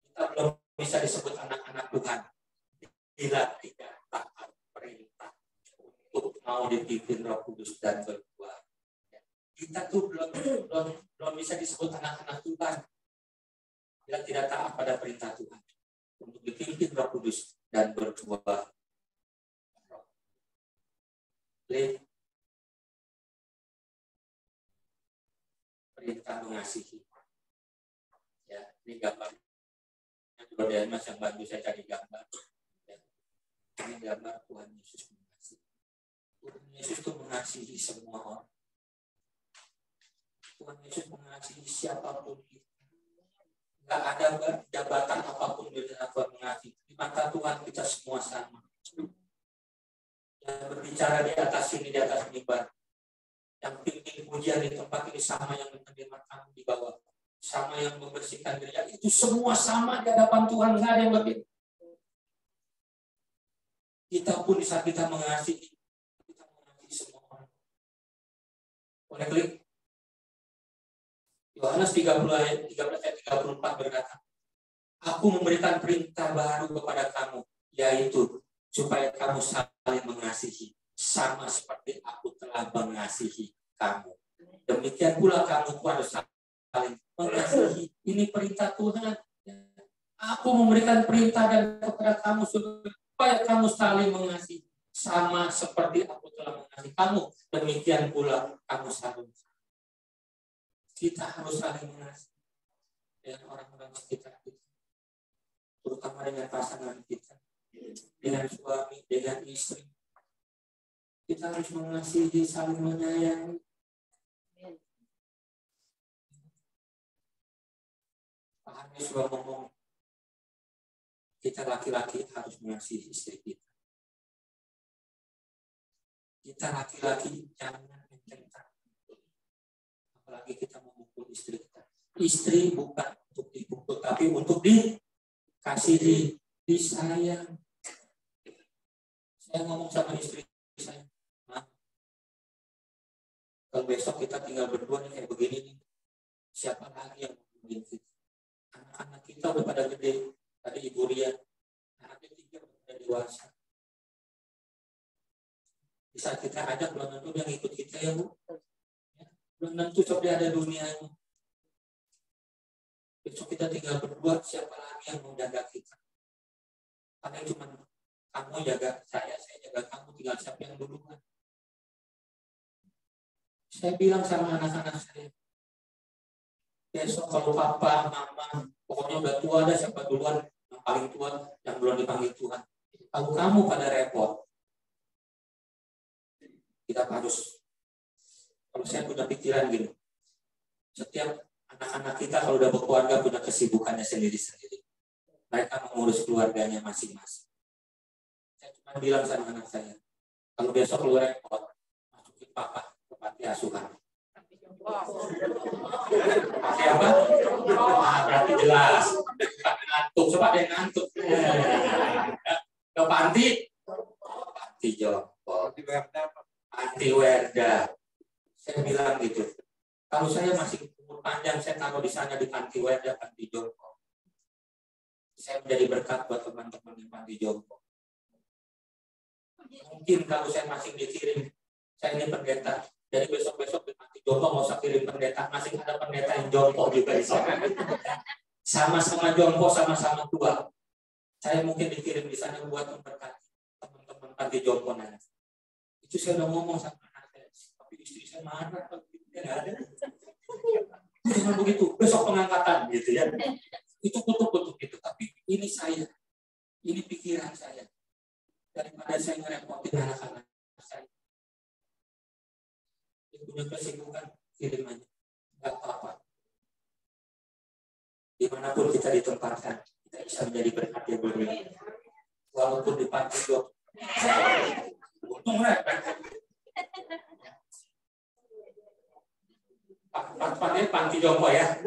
kita belum bisa disebut anak-anak Tuhan bila tidak taat perintah untuk mau dipimpin Roh Kudus dan berbuat. Kita tuh belum bisa disebut anak-anak Tuhan bila tidak taat pada perintah Tuhan untuk dipimpin Roh Kudus dan berbuat. Perintah mengasihi. Ya, ini gambar. Brother Mas yang bantu saya cari gambar. Ya. Ini gambar Tuhan Yesus mengasihi. Tuhan Yesus itu mengasihi semua orang. Tuhan Yesus mengasihi siapapun kita. Enggak ada jabatan apapun di dalam Tuhan mengasihi. Di mata Tuhan kita semua sama. Yang berbicara di atas sini, di atas mimbar. Yang pimpin pujian di tempat ini sama yang menerima tamu di bawah. Sama yang membersihkan gereja. Itu semua sama di hadapan Tuhan. Enggak ada yang berbeda. Kita pun di saat kita mengasihi semua orang. Boleh klik. Yohanes 30 ayat 13 ayat 34 berkata, Aku memberikan perintah baru kepada kamu, yaitu supaya kamu saling mengasihi, sama seperti aku telah mengasihi kamu. Demikian pula kamu harus saling mengasihi. Ini perintah Tuhan. Aku memberikan perintah dan kepada kamu supaya kamu saling mengasihi, sama seperti aku telah mengasihi kamu. Demikian pula kamu saling. Kita harus saling mengasihi dengan orang-orang sekitar kita, terutama dengan pasangan kita, dengan suami, dengan istri. Kita harus mengasihi, saling menyayangi. Pak Anies sudah ngomong, kita laki-laki harus mengasihi istri kita. Kita laki-laki jangan mentang-mentang, apalagi kita memukul istri kita. Istri bukan untuk dipukul, tapi untuk dikasihi, disayang. Saya ngomong sama istri saya, nah, kalau besok kita tinggal berdua nih kayak begini nih, siapa lagi yang mungkin kita? Anak-anak kita udah pada gede. Tadi Ibu Ria, anaknya 3 udah dewasa. Bisa kita ajak, belum tentu yang ikut kita ya Bu. Ya, belum tentu sampai ada dunianya. Besok kita tinggal berdua, siapa lagi yang mau jaga kita? Karena cuma kamu jaga saya jaga kamu, tinggal siapa yang duluan. Saya bilang sama anak-anak saya, besok kalau papa, mama, pokoknya udah tua, ada siapa duluan, yang paling tua, yang belum dipanggil Tuhan. Kalau kamu pada repot, kita harus, kalau saya punya pikiran gini, setiap anak-anak kita kalau udah berkeluarga punya kesibukannya sendiri-sendiri. Mereka mengurus keluarganya masing-masing. Saya cuma bilang sama anak saya, kalau besok lu repot, masukin papa ke panti asuhan. Pakai apa? Berarti jelas. Ngantuk, coba deh ngantuk. Ke panti jompo. Panti Werda. Saya bilang gitu. Kalau saya masih umur panjang, saya taruh di sana di panti Werda, panti jompo. Saya menjadi berkat buat teman-teman di panti jompo. Mungkin kalau saya masih dikirim, saya ini pendeta. Jadi besok-besok di panti jompo nggak usah kirim pendeta, masih ada pendeta yang jompo juga di sana. Sama-sama jompo, sama-sama tua. Saya mungkin dikirim di sana buat memberkati teman-teman panti jompo nanti. Itu saya udah ngomong sama anak saya, tapi istri saya marah kalau dia nggak ada. Cuma begitu, besok pengangkatan gitu ya. Itu kutuk-kutuk gitu, tapi ini saya, ini pikiran saya. Daripada saya ngerepotin anak-anak saya. Dia punya kesibukan, kirim aja. Nggak apa-apa. Dimanapun kita ditempatkan, kita bisa menjadi berkat yang berbeda. Walaupun di panti jompo. Untung repot. Panti jompo ya.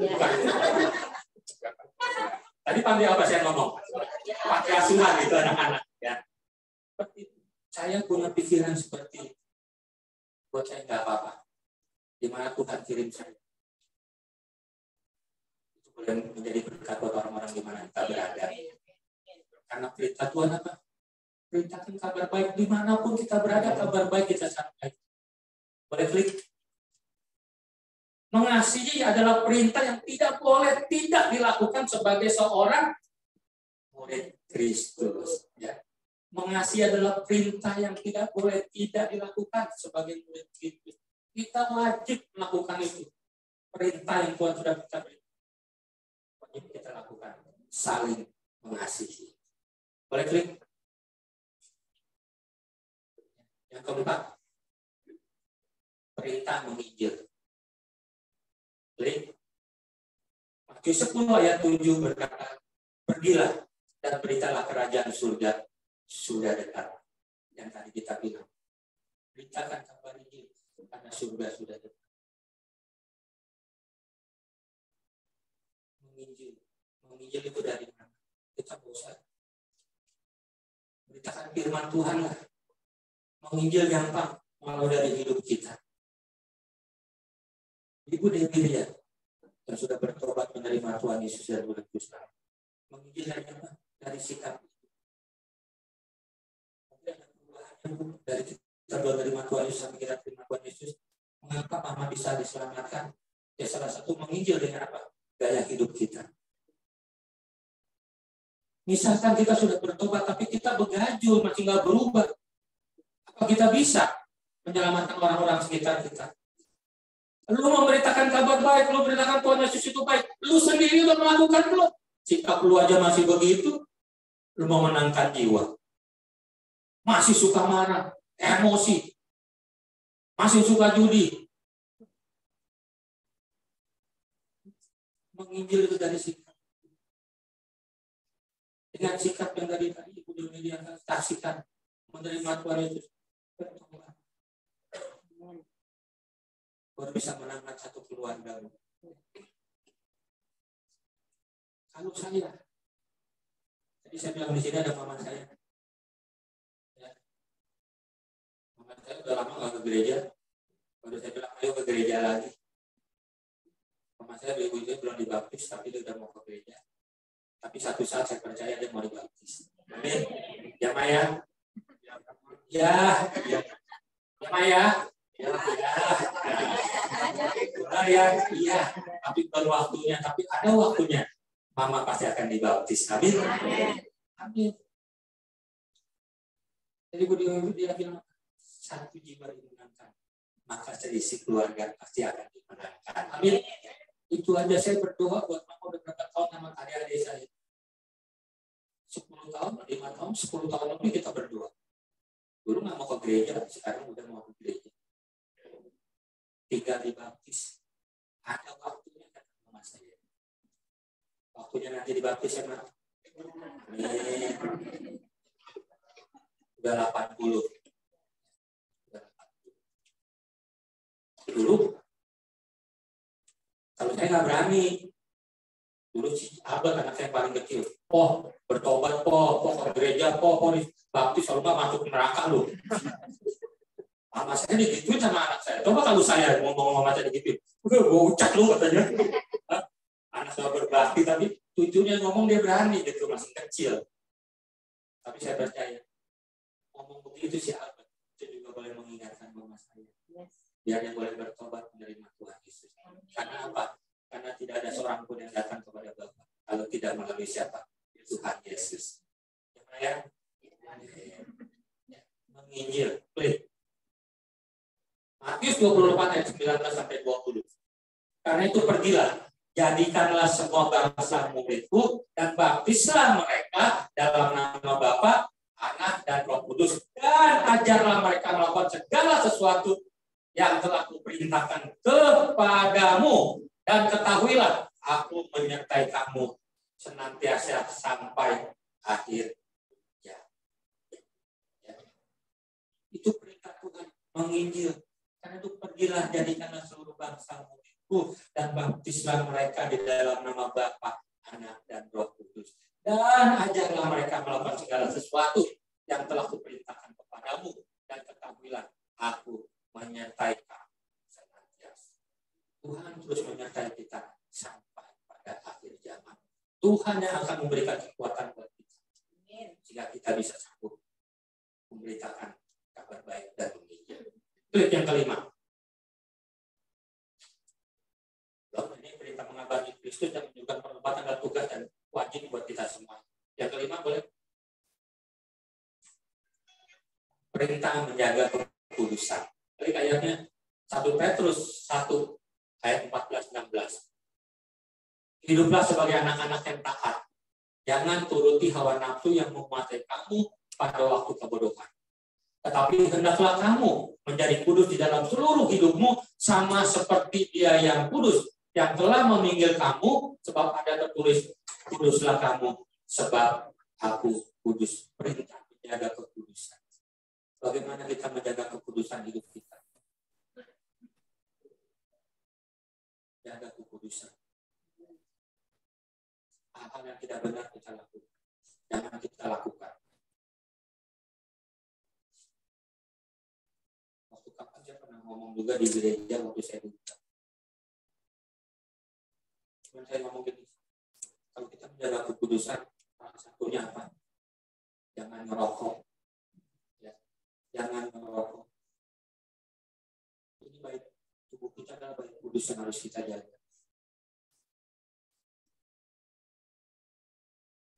Tadi panti apa saya ngomong? Panti asuhan itu anak-anak ya. Saya punya pikiran seperti itu. Buat saya nggak apa-apa. Di mana Tuhan kirim saya. Itu boleh menjadi berkat buat orang-orang di mana kita berada. Karena perintah Tuhan apa? Beritakan kabar baik dimanapun kita berada, kabar baik kita sampaikan. Boleh klik. Mengasihi adalah perintah yang tidak boleh tidak dilakukan sebagai seorang murid Kristus. Ya. Mengasihi adalah perintah yang tidak boleh tidak dilakukan sebagai murid Kristus. Kita wajib melakukan itu. Perintah yang Tuhan sudah kita beri. Wajib kita lakukan. Saling mengasihi. Boleh klik. Yang keempat, perintah menginjil. Klik. Matius 10 ayat 7 berkata, pergilah dan beritalah kerajaan surga sudah dekat. Yang tadi kita bilang, beritakan kabar Injil karena surga sudah dekat. Menginjil itu dari mana? Kita bosan. Beritakan firman Tuhan lah. Menginjil gampang, walau dari hidup kita. Ibu Dewi yang sudah bertobat menerima Tuhan Yesus dan menebus kami. Menginjil dari apa? Dari sikap. Mungkin ada perubahan dari kita menerima Tuhan Yesus sampai kita terima Tuhan Yesus. Mengapa mama bisa diselamatkan? Ya salah satu menginjil dengan apa? Gaya hidup kita. Misalkan kita sudah bertobat tapi kita begajul, masih nggak berubah. Apa kita bisa menyelamatkan orang-orang sekitar kita? Lu memberitakan kabar baik, lu memberitakan Tuhan Yesus itu baik. Lu sendiri udah melakukan belum? Sikap lu aja masih begitu, lu mau menangkan jiwa. Masih suka marah, emosi. Masih suka judi. Menginjil itu dari sikap. Dengan sikap yang tadi Ibu Dewi saksikan, menerima Tuhan Yesus. Baru bisa menangkan satu keluarga. Kalau saya, tadi saya bilang di sini ada mama saya. Ya. Mama saya udah lama nggak ke gereja. Baru saya bilang ayo ke gereja lagi. Mama saya ibu saya belum dibaptis, tapi dia udah mau ke gereja. Tapi satu saat saya percaya dia mau dibaptis. Amin. Ya Maya. Ya. Ya Maya. Iya, tapi baru waktunya, tapi ada waktunya. Mama pasti akan dibaptis. Amin. Amin. Jadi dia bilang satu jiwa dimenangkan, maka seisi keluarga pasti akan dimenangkan. Amin. Itu aja saya berdoa buat mama udah berapa tahun sama adik-adik saya. 10 tahun, 5 tahun, 10 tahun lebih kita berdoa. Dulu nggak mau ke gereja, sekarang udah mau ke gereja. Tinggal dibaptis. Ada waktunya kata mama saya. Waktunya nanti dibaptis ya, Mak. Udah 80. Dulu kalau saya nggak berani. Dulu si Abah anak saya paling kecil. Oh, bertobat, ke gereja, dibaptis, kalau nggak masuk neraka lu. Mama saya digituin sama anak saya. Coba kalau saya ngomong sama saya digituin, udah gue ucap lu katanya. Anak saya berbakti, tapi cucunya ngomong dia berani gitu, masih kecil. Tapi saya percaya, ngomong begitu si Albert, itu juga boleh mengingatkan mama saya. Biar dia boleh bertobat menerima Tuhan Yesus. Karena apa? Karena tidak ada seorang pun yang datang kepada Bapa kalau tidak melalui siapa? Tuhan Yesus. Ya, menginjil. Matius 24 ayat 19 sampai 20. Karena itu pergilah, jadikanlah semua bangsa muridku dan baptislah mereka dalam nama Bapa, Anak dan Roh Kudus, dan ajarlah mereka melakukan segala sesuatu yang telah kuperintahkan kepadamu, dan ketahuilah aku menyertai kamu senantiasa sampai akhir ya. Itu perintah Tuhan menginjil. Karena itu pergilah, jadikanlah seluruh bangsa muridku dan baptislah mereka di dalam nama Bapa, Anak dan Roh Kudus, dan ajarlah mereka melakukan segala sesuatu yang telah kuperintahkan kepadamu, dan ketahuilah aku menyertai kamu senantiasa. Tuhan terus menyertai kita sampai pada akhir zaman. Tuhan yang akan memberikan kekuatan buat kita, sehingga kita bisa sanggup memberitakan kabar baik dan menginjil. Klik yang kelima. Ini perintah mengabari Kristus dan menunjukkan penempatan dan tugas dan wajib buat kita semua. Yang kelima boleh. Perintah menjaga kekudusan. Klik ayatnya 1 Petrus 1 ayat 14-16. Hiduplah sebagai anak-anak yang taat. Jangan turuti hawa nafsu yang menguasai kamu pada waktu kebodohan. Tetapi hendaklah kamu menjadi kudus di dalam seluruh hidupmu, sama seperti Dia yang kudus, yang telah memanggil kamu, sebab ada tertulis, kuduslah kamu, sebab aku kudus. Perintah menjaga kekudusan. Bagaimana kita menjaga kekudusan hidup kita? Jaga kekudusan. Hal-hal yang tidak benar kita lakukan. Jangan kita lakukan. Waktu kapan saya pernah ngomong juga di gereja waktu saya buka. Cuma saya ngomong gini, kalau kita menjaga kekudusan, salah satunya apa? Jangan merokok. Ya. Jangan merokok. Ini baik, tubuh kita adalah baik kudus yang harus kita jaga.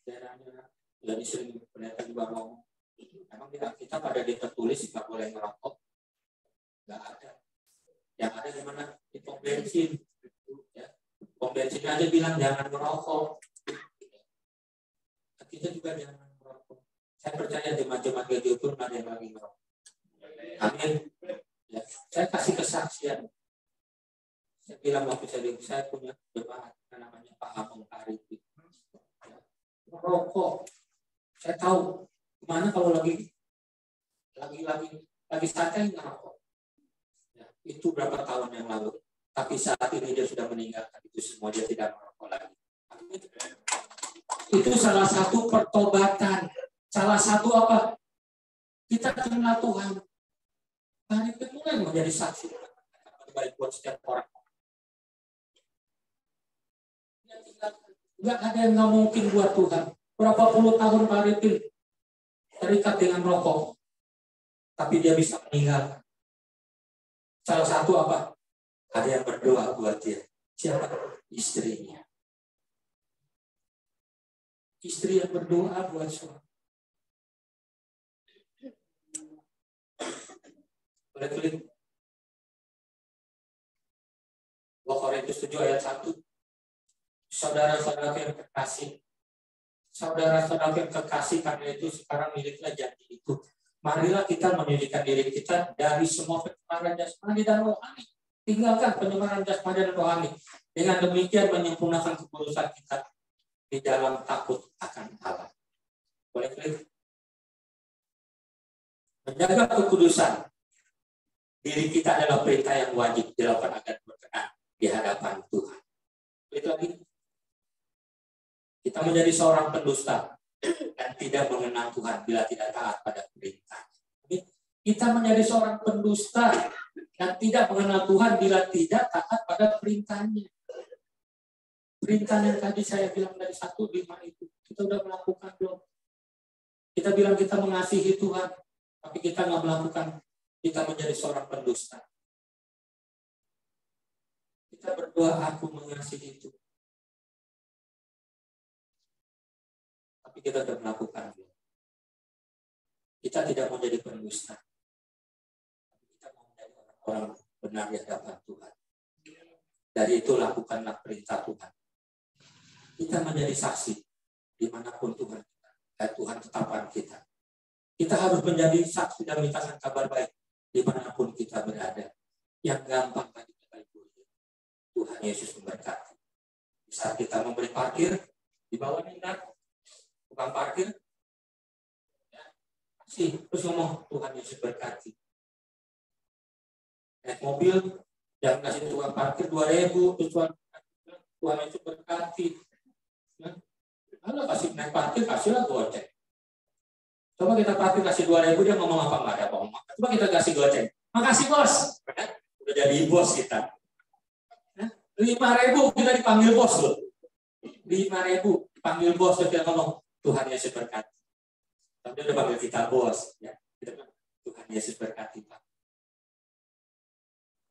Daerahnya, jadi sering pendeta juga ngomong, emang kita pada dia tertulis nggak boleh merokok? Nggak ada. Yang ada di mana? Di pom bensin. Ya. Pom bensin aja bilang jangan merokok. Kita juga jangan merokok. Saya percaya jemaat-jemaat GGU pun ada yang lagi merokok. Amin. Ya. Saya kasih kesaksian. Saya bilang waktu saya punya jemaat namanya Pak Among Arifin. Ya. Merokok. Saya tahu gimana kalau lagi santai ngerokok. Ya. Itu berapa tahun yang lalu. Tapi saat ini dia sudah meninggalkan itu semua, dia tidak merokok lagi. Amin. Itu salah satu pertobatan. Salah satu apa? Kita kenal Tuhan. Hari itu mulai menjadi saksi. Baik buat setiap orang. Nggak ada yang nggak mungkin buat Tuhan. Berapa puluh tahun Pak Arifin terikat dengan rokok. Tapi dia bisa meninggal. Salah satu apa? Ada yang berdoa buat dia. Siapa? Istrinya. Istri yang berdoa buat suami. Boleh tulis. 2 Korintus 7 ayat 1. Saudara-saudara yang kekasih. Saudara-saudara yang kekasih, karena itu sekarang miliklah janji itu. Marilah kita menyucikan diri kita dari semua pencemaran jasmani dan rohani. Tinggalkan pencemaran jasmani dan rohani. Dengan demikian menyempurnakan kekudusan kita di dalam takut akan Allah. Boleh klik. Menjaga kekudusan diri kita adalah perintah yang wajib dilakukan agar berkenan di hadapan Tuhan. Klik lagi. Kita menjadi seorang pendusta dan tidak mengenal Tuhan bila tidak taat pada perintah. Kita menjadi seorang pendusta dan tidak mengenal Tuhan bila tidak taat pada perintahnya. Perintah yang tadi saya bilang dari 1:5 itu, kita sudah melakukan belum? Kita bilang kita mengasihi Tuhan, tapi kita nggak melakukan. Kita menjadi seorang pendusta. Kita berdoa, aku mengasihi Tuhan. Tapi kita sudah melakukan. Kita tidak mau jadi pendusta. Tapi kita mau menjadi orang benar di hadapan Tuhan. Dari itu lakukanlah perintah Tuhan. Kita menjadi saksi dimanapun Tuhan tetapkan kita. Kita harus menjadi saksi dan mintakan kabar baik dimanapun kita berada. Yang gampang bagi kita itu Tuhan Yesus memberkati. Saat kita memberi parkir di bawah minat, tukang parkir, ya, terus ngomong Tuhan Yesus berkati. Naik mobil, jangan kasih tukang parkir 2.000, terus Tuhan Yesus berkati. Kalau kasih naik parkir, kasihlah goceng. Coba kita parkir kasih 2.000, dia ngomong apa? Nggak ada ngomong. Coba kita kasih goceng. Makasih bos. Udah jadi bos kita. 5.000 kita dipanggil bos loh. 5.000 dipanggil bos, dia ngomong Tuhan Yesus berkati. Tapi dia udah panggil kita bos. Ya. Tuhan Yesus berkati Pak.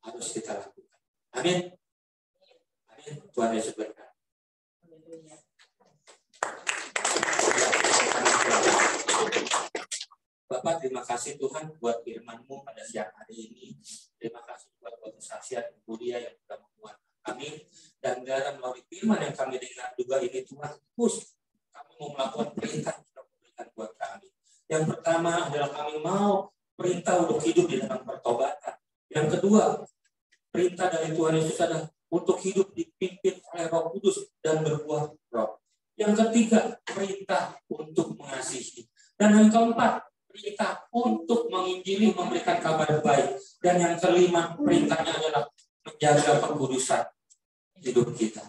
Harus kita lakukan. Amin. Amin. Tuhan Yesus berkati. Bapak, terima kasih Tuhan buat firman-Mu pada siang hari ini. Terima kasih buat kesaksian mulia yang sudah menguatkan kami. Dan dalam melalui firman yang kami dengar juga ini Tuhan, terus kami mau melakukan perintah yang sudah memberikan buat kami. Yang pertama adalah kami mau perintah untuk hidup di dalam pertobatan. Yang kedua, perintah dari Tuhan Yesus adalah untuk hidup dipimpin oleh Roh Kudus dan berbuah roh. Yang ketiga, perintah untuk mengasihi. Dan yang keempat, perintah untuk menginjili, memberikan kabar baik. Dan yang kelima, perintahnya adalah menjaga kekudusan hidup kita.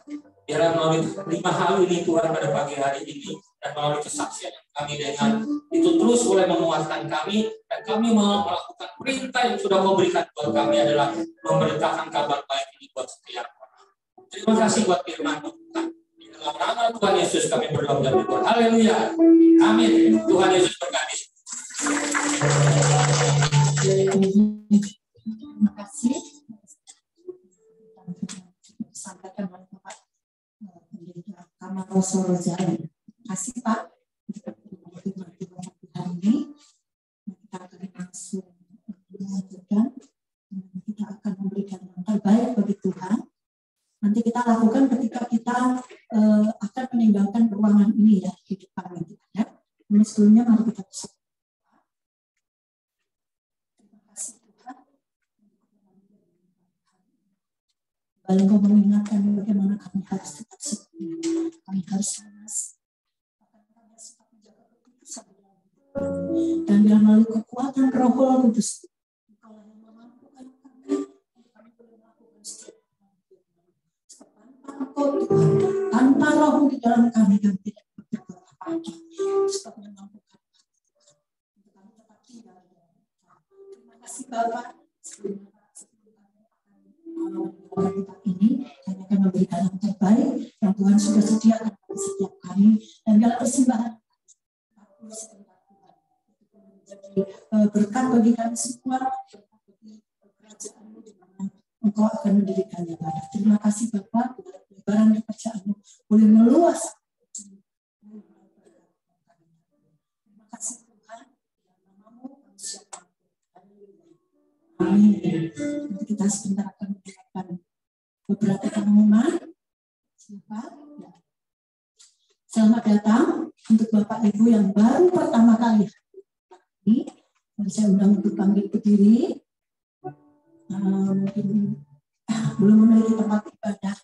Biarlah melalui 5 hal ini Tuhan pada pagi hari ini dan melalui kesaksian yang kami dengar itu terus boleh menguatkan kami dan kami mau melakukan perintah yang sudah Kau berikan buat kami adalah memberitakan kabar baik ini buat setiap orang. Terima kasih buat firman-Mu. Yesus kami berdoa dan berdoa. Haleluya. Amin. Tuhan Yesus berkati. Terima kasih. Sampaikan oleh Bapak Pendeta Kamal Sorojaya. Terima kasih Pak. Hari ini kita akan langsung melanjutkan. Kita akan memberikan yang terbaik bagi Tuhan. Nanti kita lakukan ketika kita akan meninggalkan ruangan ini ya di depan kita ya. Ini sebelumnya mari kita berdoa. Terima kasih Tuhan. Kembali kau mengingatkan bagaimana kami harus tetap setia, kami harus panas, kami harus tetap menjaga keputusan dan biar melalui kekuatan Roh Kudus, Engkau yang memampukan kami boleh melakukan setiap tanpa Roh di dalam kami tidak berbuat apa-apa. Sebab memampukan untuk kami tetap tinggal. Terima kasih Bapak. Sebelum kita ini kami akan memberikan yang terbaik yang Tuhan sudah sediakan bagi setiap kami dan segala persembahan menjadi berkat bagi kami semua, bagi kerajaan-Mu di mana Engkau akan mendirikannya Bapak. Terima kasih Bapak. Barang kepercayaanmu boleh meluas. Terima kasih Tuhan. Namamu kami siapkan. Amin. Nanti kita sebentar akan mendengarkan beberapa pengumuman. Siapa? Ya. Selamat datang untuk Bapak Ibu yang baru pertama kali ini. Saya undang untuk panggil berdiri. Mungkin belum memiliki tempat ibadah.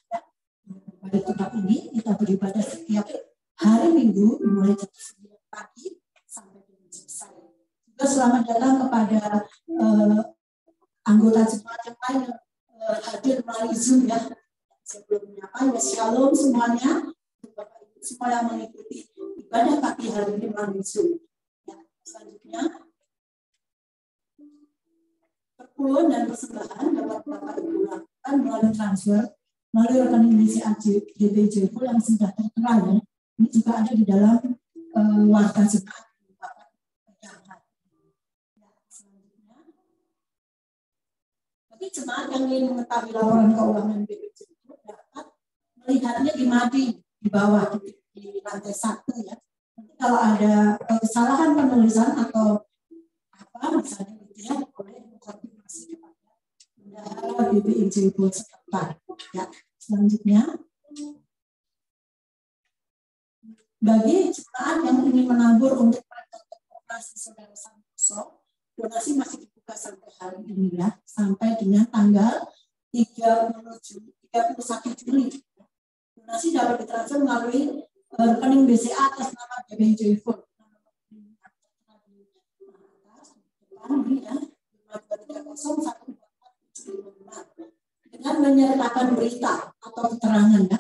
Pada tempat ini kita beribadah setiap hari Minggu mulai jam 9 pagi sampai jam selesai. Juga selamat datang kepada anggota jemaat yang lain yang hadir melalui Zoom ya. Saya belum menyapa ya, shalom semuanya. Bapak Ibu semua yang mengikuti ibadah pagi hari ini melalui Zoom. Ya, selanjutnya perpuluhan dan persembahan dapat Bapak Ibu lakukan melalui transfer melalui rekening BCA DBJ yang sudah tertera ya. Ini juga ada di dalam warga jemaat Bapak Pejabat. Ya, selanjutnya, bagi jemaat yang ingin mengetahui laporan keuangan BPJ dapat melihatnya di MADI di bawah di lantai 1 ya. Nanti kalau ada kesalahan penulisan atau apa misalnya gitu ya, boleh konfirmasi kepada bendahara BPJ setempat. Ya, selanjutnya bagi jemaat yang ingin menabur untuk operasi saudara Santoso, donasi masih dibuka sampai hari ini ya, sampai dengan tanggal 31 Juli. Donasi dapat ditransfer melalui rekening BCA atas nama BBJ Food. Dengan menyertakan berita atau keterangan ya,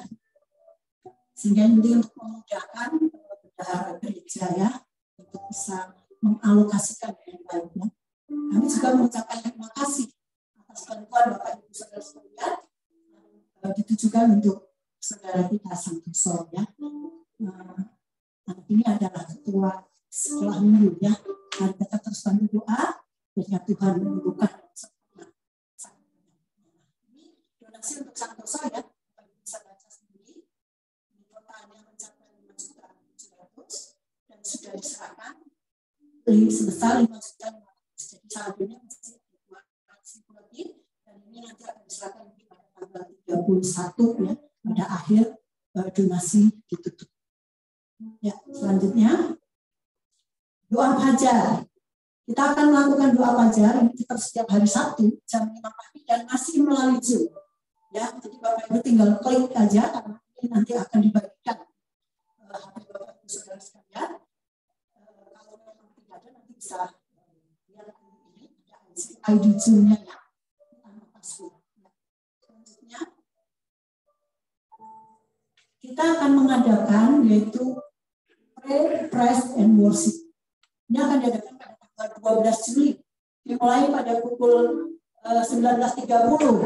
sehingga ini untuk memudahkan bendahara gereja ya untuk bisa mengalokasikan dengan baiknya. Kami juga mengucapkan terima kasih atas bantuan Bapak Ibu Saudara sekalian. Begitu juga untuk saudara kita Santoso ya. Ini adalah ketua sekolah minggu ya. Mari kita terus bantu doa biar Tuhan membuka. Untuk Santoso ya, bisa baca sendiri. Ini totalnya mencapai 5.700.000 dan sudah diserahkan sebesar 5.500.000. Jadi saldonya masih 200.000 lebih dan ini nanti akan diserahkan pada tanggal 31 ya, pada akhir donasi ditutup. Ya, selanjutnya doa fajar. Kita akan melakukan doa fajar ini tetap setiap hari Sabtu jam 5 pagi dan masih melalui Zoom. Ya, jadi Bapak Ibu tinggal klik aja karena ini nanti akan dibagikan HP Bapak Ibu Saudara sekalian. Kalau memang tidak ada nanti bisa lihat ini ada ID Zoom-nya ya. Tanpa password. Selanjutnya kita akan mengadakan yaitu Pray, Praise and Worship. Ini akan diadakan pada tanggal 12 Juli. Dimulai pada pukul 19.30.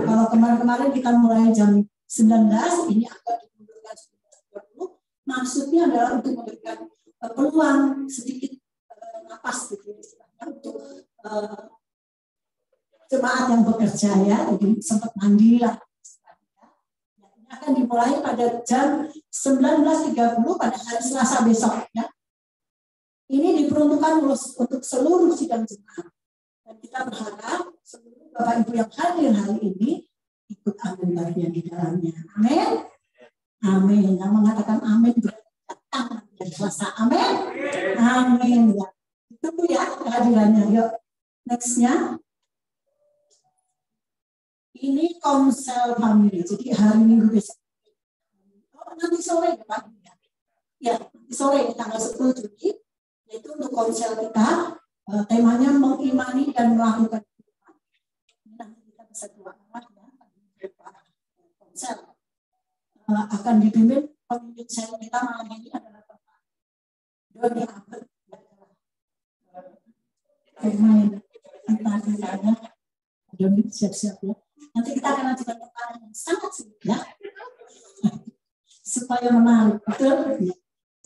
Kalau kemarin-kemarin kita mulai jam 19, ini akan dimundurkan 19.30 maksudnya adalah untuk memberikan peluang sedikit napas gitu istilahnya untuk jemaat yang bekerja ya, jadi sempat mandi lah. Ini akan dimulai pada jam 19.30 pada hari Selasa besok ya. Ini diperuntukkan untuk seluruh sidang jemaat. Dan kita berharap seluruh Bapak Ibu yang hadir hari ini ikut ambil bagian di dalamnya. Amin. Amin. Yang mengatakan amin datang dari Selasa. Amin. Amin ya. Itu ya kehadirannya. Yuk, nextnya. Ini konsel family. Jadi hari Minggu besok. Oh, nanti sore ya Pak. Ya, nanti sore tanggal 10 Juli. Yaitu untuk konsel kita. Temanya mengimani dan melakukan. Nanti kita bisa dua anak ya. Konsel. Akan dipimpin pemimpin sel kita malam ini adalah Bapak Doni Abed. Pemain kita ada Doni siap-siap ya. Nanti kita akan ajukan pertanyaan yang sangat sulit ya, supaya menarik, betul? Ya.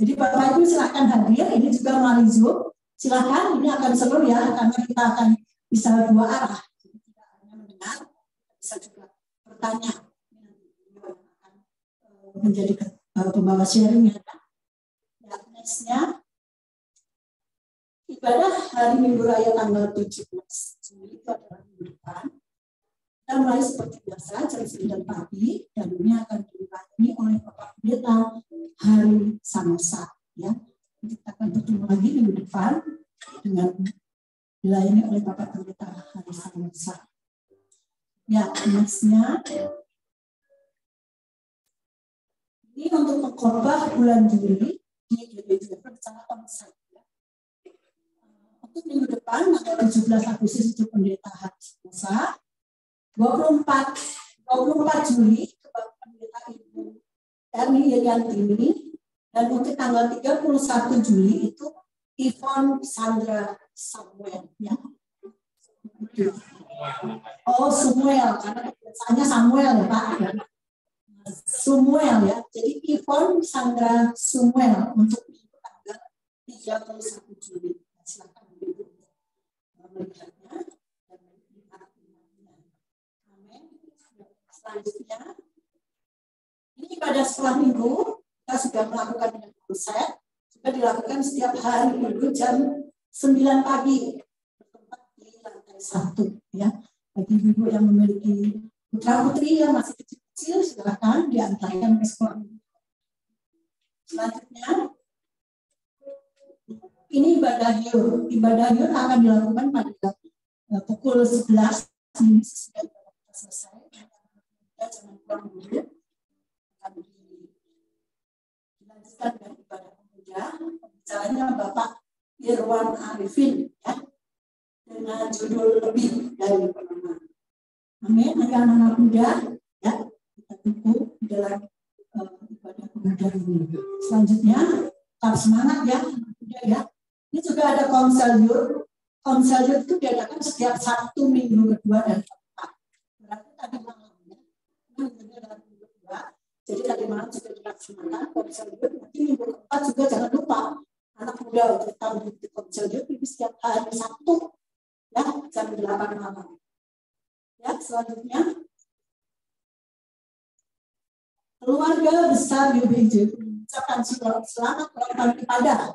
Jadi Bapak Ibu silahkan hadir. Ini juga melalui Zoom. Silahkan, ini akan seru ya, karena kita akan bisa dua arah. Jadi tidak hanya mendengar, bisa juga bertanya. Menjadi pembawa sharing ya. Ya, nextnya ibadah hari Minggu Raya tanggal 17 Juli itu adalah minggu depan. Kita mulai seperti biasa jam 9 pagi dan ini akan dilayani oleh Bapak Pendeta hari Samasa ya. Kita akan bertemu lagi minggu depan dengan dilayani oleh Bapak Pendeta hari Samasa. Ya, nextnya ini untuk mengkhotbah bulan Juli di GBJ bersama Komsel. Untuk minggu depan tanggal 17 Agustus itu pendeta hari Selasa, 24 Juli Bapak Pendeta Ibu Erni Iriantini, dan untuk tanggal 31 Juli itu Yvonne Sandra Samuel ya. Oh Samuel, karena biasanya Samuel ya Pak. Samuel ya, jadi Yvonne Sandra Samuel untuk minggu tanggal 31 Juli. Silakan melihatnya dan menikmatinya. Amin. Selanjutnya, ini ibadah setelah minggu kita sudah melakukan dengan konsep, juga dilakukan setiap hari Minggu jam 9 pagi bertempat di lantai 1 ya. Bagi ibu yang memiliki putra putri yang masih kecil, silakan diantarkan ke sekolah. Selanjutnya, ini ibadah yur. Ibadah yur akan dilakukan pada pukul 11 sesudah kita selesai. Kita jangan pulang dulu. Akan dilanjutkan dengan ibadah pemuda. Pembicaranya Bapak Irwan Arifin ya, dengan judul lebih dari pernah. Amin. Anak-anak muda ya, kita tunggu dalam ibadah pemuda ini. Selanjutnya, tetap semangat ya, anak muda ya. Ini juga ada konsel yur. Konsel yur itu diadakan setiap Sabtu minggu kedua dan keempat. Berarti tadi malamnya, minggunya adalah minggu kedua. Jadi tadi malam juga dilaksanakan konsel yur. Nanti minggu keempat juga jangan lupa anak muda untuk tahu di konsel yur ini setiap hari Sabtu ya jam 8 malam. Ya selanjutnya keluarga besar GBJ mengucapkan selamat ulang tahun kepada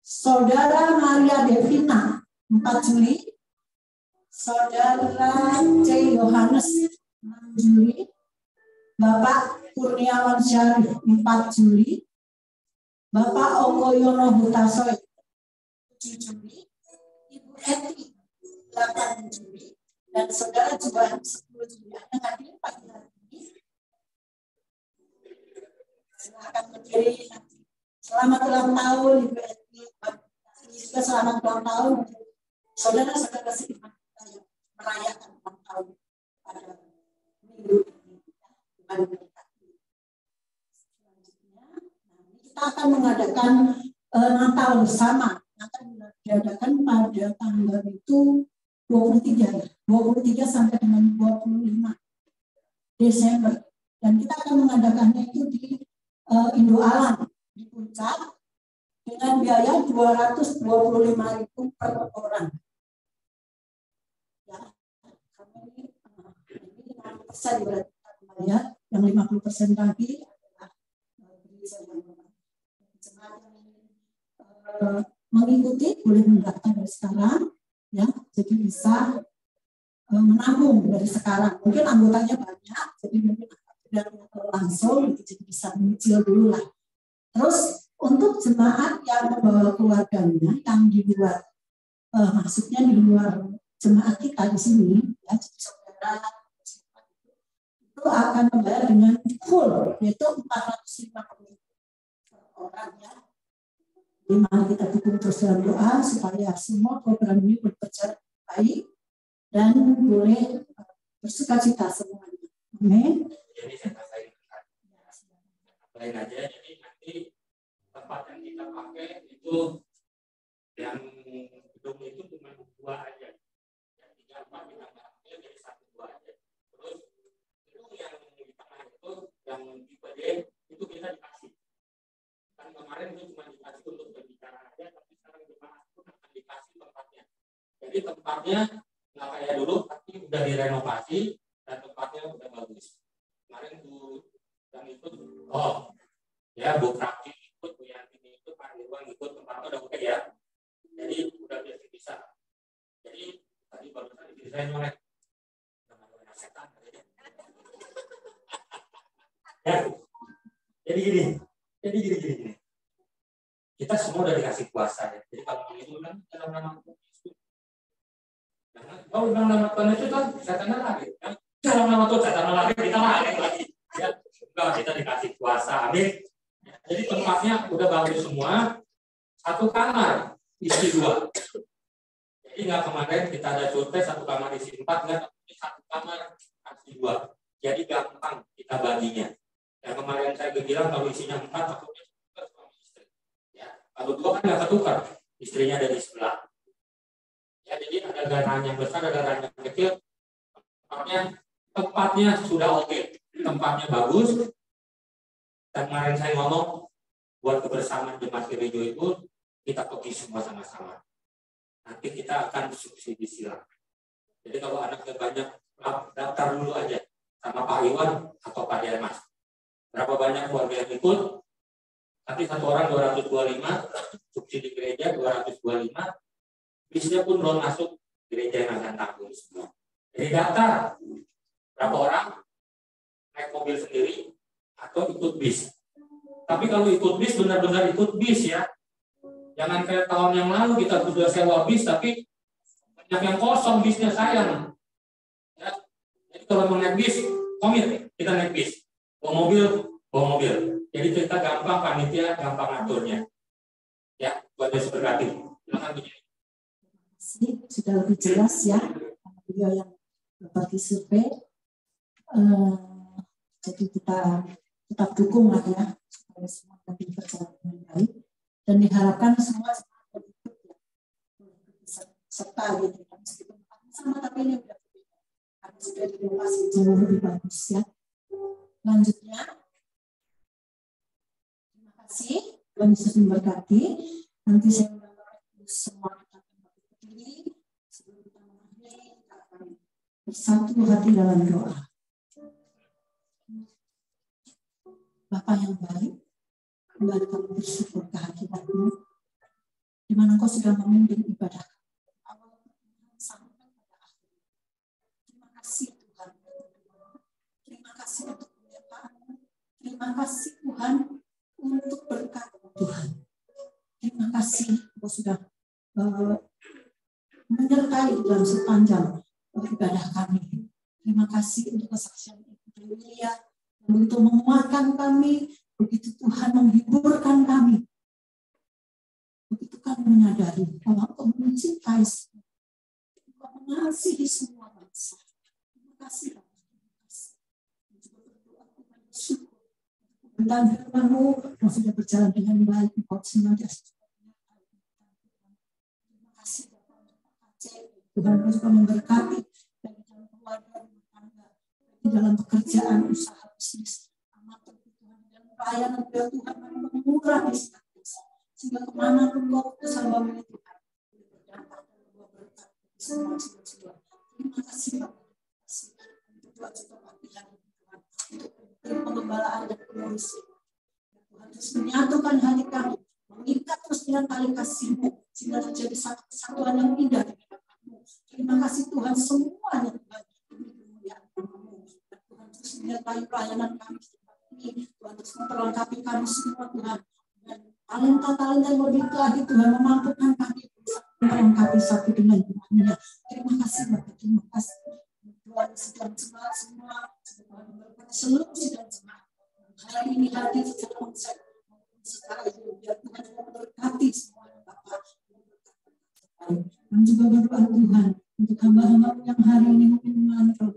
Saudara Maria Devina 4 Juli, Saudara C. Yohanes 6 Juli, Bapak Kurniawan Syarif 4 Juli, Bapak Okoyono Hutasoy 7 Juli, Ibu Eti 8 Juli, dan Saudara Jubahan 10 Juli. Yang hadir pagi hari ini, silakan berdiri. Selamat ulang tahun Ibu Eti. Juga selamat ulang tahun saudara-saudara seiman kita yang merayakan ulang tahun pada minggu ini. Selanjutnya, kita akan mengadakan Natal bersama. Akan diadakan pada tanggal itu 23 sampai dengan 25 Desember. Dan kita akan mengadakannya itu di Indo Alam di Puncak dengan biaya 225.000 per orang. Ya, karena ini 50% berarti ya, yang 50% lagi adalah gereja yang jemaat yang mengikuti boleh mendaftar dari sekarang, ya, jadi bisa menabung dari sekarang. Mungkin anggotanya banyak, jadi mungkin tidak langsung, jadi bisa menyicil dulu lah. Terus untuk jemaat yang membawa keluarganya yang di luar, maksudnya di luar jemaat kita di sini, ya, jadi saudara itu akan membayar dengan full, yaitu 450 orang, ya. Jadi mari kita dukung terus dalam doa supaya semua program ini berjalan baik dan boleh bersukacita semuanya. Amin. Jadi saya tambahin aja, jadi nanti tempat yang kita pakai itu yang gedung itu cuma 2 aja. Yang 3, 4 kita pakai jadi 1, 2 aja. Terus gedung yang di tengah itu yang tipe D itu kita dikasih. Kan kemarin itu cuma dikasih untuk berbicara aja, tapi sekarang jemaat itu akan dikasih tempatnya. Jadi tempatnya nggak kayak dulu, tapi udah direnovasi dan tempatnya udah bagus. Kemarin Bu yang ikut, oh ya Bu Prakti ikut, Bu Yantini ikut, Pak Irwan ikut, tempatnya udah oke ya. Jadi udah biasa bisa. Jadi tadi barusan istri saya nyolek dengan setan. Ya. Jadi gini. Kita semua udah dikasih kuasa ya. Jadi kalau itu kan dalam nama Yesus. Kalau dalam nama Tuhan itu kan setan lari. Dalam nama Tuhan setan lari, kita lari lagi. Ya, enggak, kita dikasih kuasa. Amin. Jadi tempatnya udah bagus semua. 1 kamar isi 2. Jadi nggak kemarin kita ada survei 1 kamar isi 4, nggak, tapi 1 kamar isi 2. Jadi gampang kita baginya. Yang kemarin saya bilang kalau isinya 4, takutnya suami istri. Ya, kalau 2 kan nggak ketukar, istrinya ada di sebelah. Ya, jadi ada garangan yang besar, ada garangan yang kecil. Tempatnya sudah oke, tempatnya bagus. Dan kemarin saya ngomong buat kebersamaan jemaat gereja itu kita pergi semua sama-sama. Nanti kita akan subsidi silang. Jadi kalau anaknya banyak, daftar dulu aja sama Pak Iwan atau Pak Dermas. Berapa banyak keluarga yang ikut? Nanti 1 orang 225, subsidi gereja 225. Bisnya pun belum masuk, gereja yang akan tanggung semua. Jadi daftar berapa orang naik mobil sendiri atau ikut bis. Tapi kalau ikut bis benar-benar ikut bis ya. Jangan kayak tahun yang lalu kita sudah sewa bis tapi banyak yang kosong bisnya, sayang. Ya. Jadi kalau mau naik bis, komit kita naik bis. Bawa mobil. Jadi kita gampang, panitia gampang aturnya. Ya, buat Yesus berkati. Silakan begini. Sudah lebih jelas ya, beliau yang berbagi survei. Jadi kita tetap dukung lah ya supaya semua lebih berjalan dengan baik dan diharapkan semua ikut ya, serta gitu kan, meskipun sama tapi ini udah berbeda karena sudah direnovasi jauh lebih bagus ya. Selanjutnya, terima kasih Tuhan Yesus memberkati. Nanti saya undang semua kita berdiri sebelum kita mengakhiri, kita akan bersatu hati dalam doa. Bapa yang baik, kembali kami bersyukur kehadiran-Mu, di mana Engkau sudah memimpin ibadah awal sampai pada akhir. Terima kasih Tuhan, terima kasih untuk penyertaan-Mu, terima kasih Tuhan untuk berkat Tuhan. Terima kasih Engkau sudah menyertai dalam sepanjang ibadah kami. Terima kasih untuk kesaksian Ibu Lia. Begitu menguatkan kami, begitu Tuhan menghiburkan kami. Begitu kami menyadari bahwa Engkau mencintai semua, Engkau mengasihi semua bangsa. Terima kasih, terima kasih. Juga berdoa Tuhan bersyukur tentang firman-Mu yang sudah berjalan dengan baik. Engkau senantiasa. Terima kasih Bapak untuk Pak Aceh. Tuhan juga memberkati dari dalam keluarga rumah tangga, di dalam pekerjaan usaha bisnis, amatur Tuhan, dalam pelayanan ya Tuhan, kami mengurangi sehingga kemana pun Kau utus hamba ini Tuhan, berdampak dan membawa berkat semua jiwa-jiwa. Terima kasih Bapak. Tuhan juga Tuhan untuk pengembalaan dan pengurus Tuhan, terus menyatukan hati kami, mengikat terus dengan tali kasih-Mu sehingga terjadi satu kesatuan yang indah di hadapan-Mu. Terima kasih Tuhan semuanya Tuhan, demi kemuliaan nama-Mu. Tuhan terus menyertai pelayanan kami ini, Tuhan terus memperlengkapi kami semua Tuhan, dan talenta-talenta yang berbeda lagi Tuhan, memampukan kami melengkapi satu dengan yang lainnya. Terima kasih Bapak, terima kasih Tuhan, sidang jemaat semua, Tuhan memberkati seluruh sidang jemaat. Hari ini hadir secara konsep, secara biar Tuhan juga memberkati semuanya Bapak. Dan juga berdoa Tuhan untuk hamba-hamba yang hari ini mungkin mengantar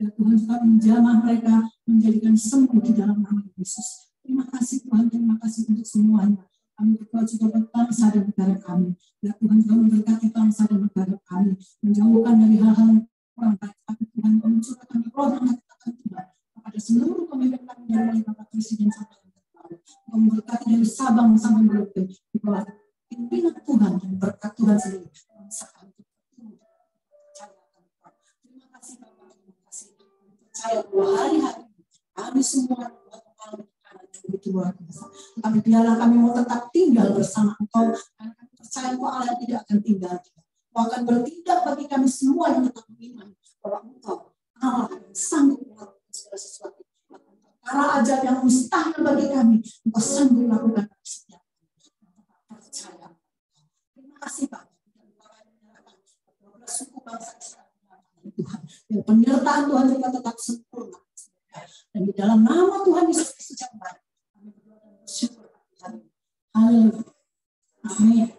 dan Tuhan juga menjamah mereka, menjadikan sembuh di dalam nama Yesus. Terima kasih Tuhan, terima kasih untuk semuanya. Kami berdoa juga buat bangsa dan negara kami. Ya Tuhan juga memberkati bangsa dan negara kami, menjauhkan dari hal-hal yang kurang baik. Tapi Tuhan mencurahkan roh dan katakan Tuhan kepada seluruh pemimpin kami dari mulai Bapak Presiden sampai yang terbaru. Memberkati dari Sabang sampai Merauke di bawah pimpinan Tuhan dan berkat Tuhan sendiri. Bangsa kami terima kasih Bapak, terima kasih. Percaya bahwa hari-hari kami semua begitu luar biasa. Tapi biarlah kami mau tetap tinggal bersama Engkau, karena kami percaya Engkau Allah tidak akan tinggal. Engkau akan bertindak bagi kami semua yang tetap beriman bahwa Engkau Allah yang sanggup melakukan segala sesuatu. Perkara ajaib yang mustahil bagi kami, Engkau sanggup melakukan setiap percaya. Terima kasih Pak. Suku bangsa Israel Tuhan, dan penyertaan Tuhan juga tetap sempurna. Dan di dalam nama Tuhan Yesus Kristus yang baik, kami berdoa dan bersyukur. Haleluya. Amin.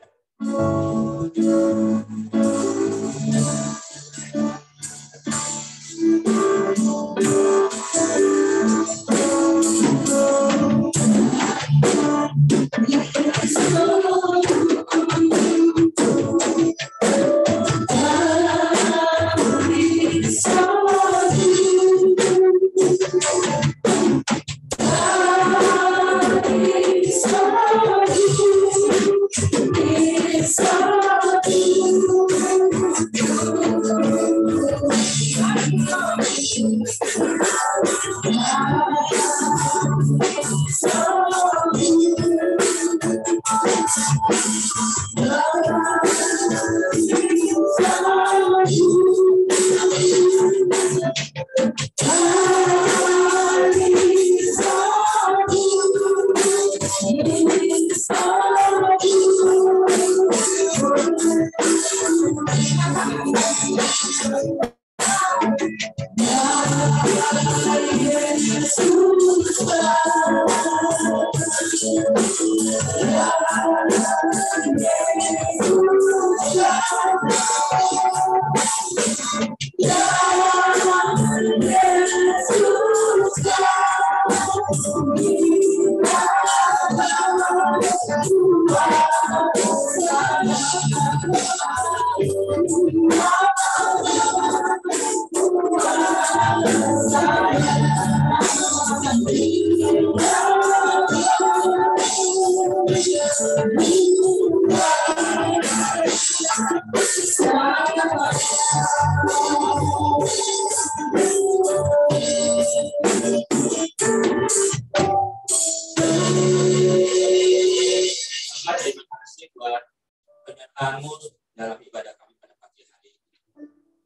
Penyertaan-Mu dalam ibadah kami pada pagi hari ini.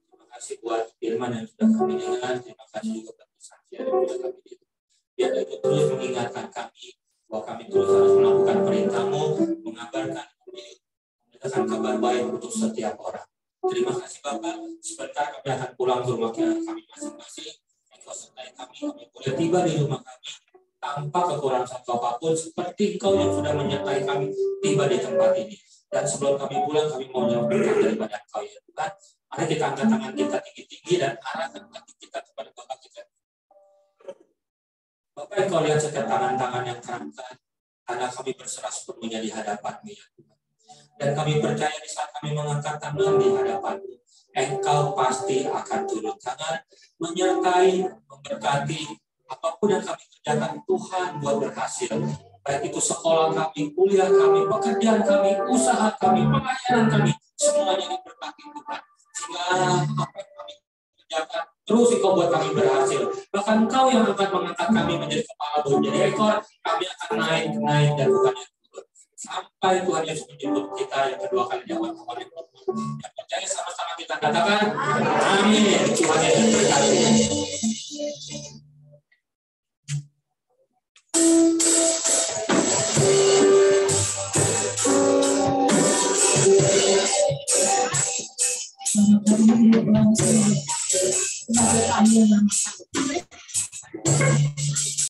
Terima kasih buat firman yang sudah kami dengar. Terima kasih juga buat kesaksian yang sudah kami dengar. Biar itu terus mengingatkan kami bahwa kami terus harus melakukan perintah-Mu, mengabarkan memberitakan kabar baik untuk setiap orang. Terima kasih Bapak. Sebentar kami akan pulang ke rumah kami masing-masing. Engkau sertai kami boleh tiba di rumah kami tanpa kekurangan satu apapun, seperti Engkau yang sudah menyertai kami tiba di tempat ini. Dan sebelum kami pulang, kami mau berkat daripada Engkau ya Tuhan. Mari kita angkat tangan kita tinggi-tinggi dan arahkan kaki kita kepada Bapak kita. Bapak, Engkau lihat setiap tangan-tangan yang terangkat, karena kami berserah sepenuhnya di hadapan-Mu ya Tuhan. Dan kami percaya di saat kami mengangkat tangan di hadapan-Mu, Engkau pasti akan turun tangan, menyertai, memberkati, apapun yang kami kerjakan Tuhan buat berhasil. Baik itu sekolah kami, kuliah kami, pekerjaan kami, usaha kami, pelayanan kami, semuanya diberkati Tuhan. Sehingga apa yang kami kerjakan terus Engkau buat kami berhasil. Bahkan Engkau yang akan mengangkat kami menjadi kepala, menjadi ekor, kami akan naik dan bukannya turun. Sampai Tuhan Yesus menjemput kita yang kedua kali jawab Tuhan yang pertama. Yang percaya sama-sama kita katakan, amin. Tuhan Yesus berkati.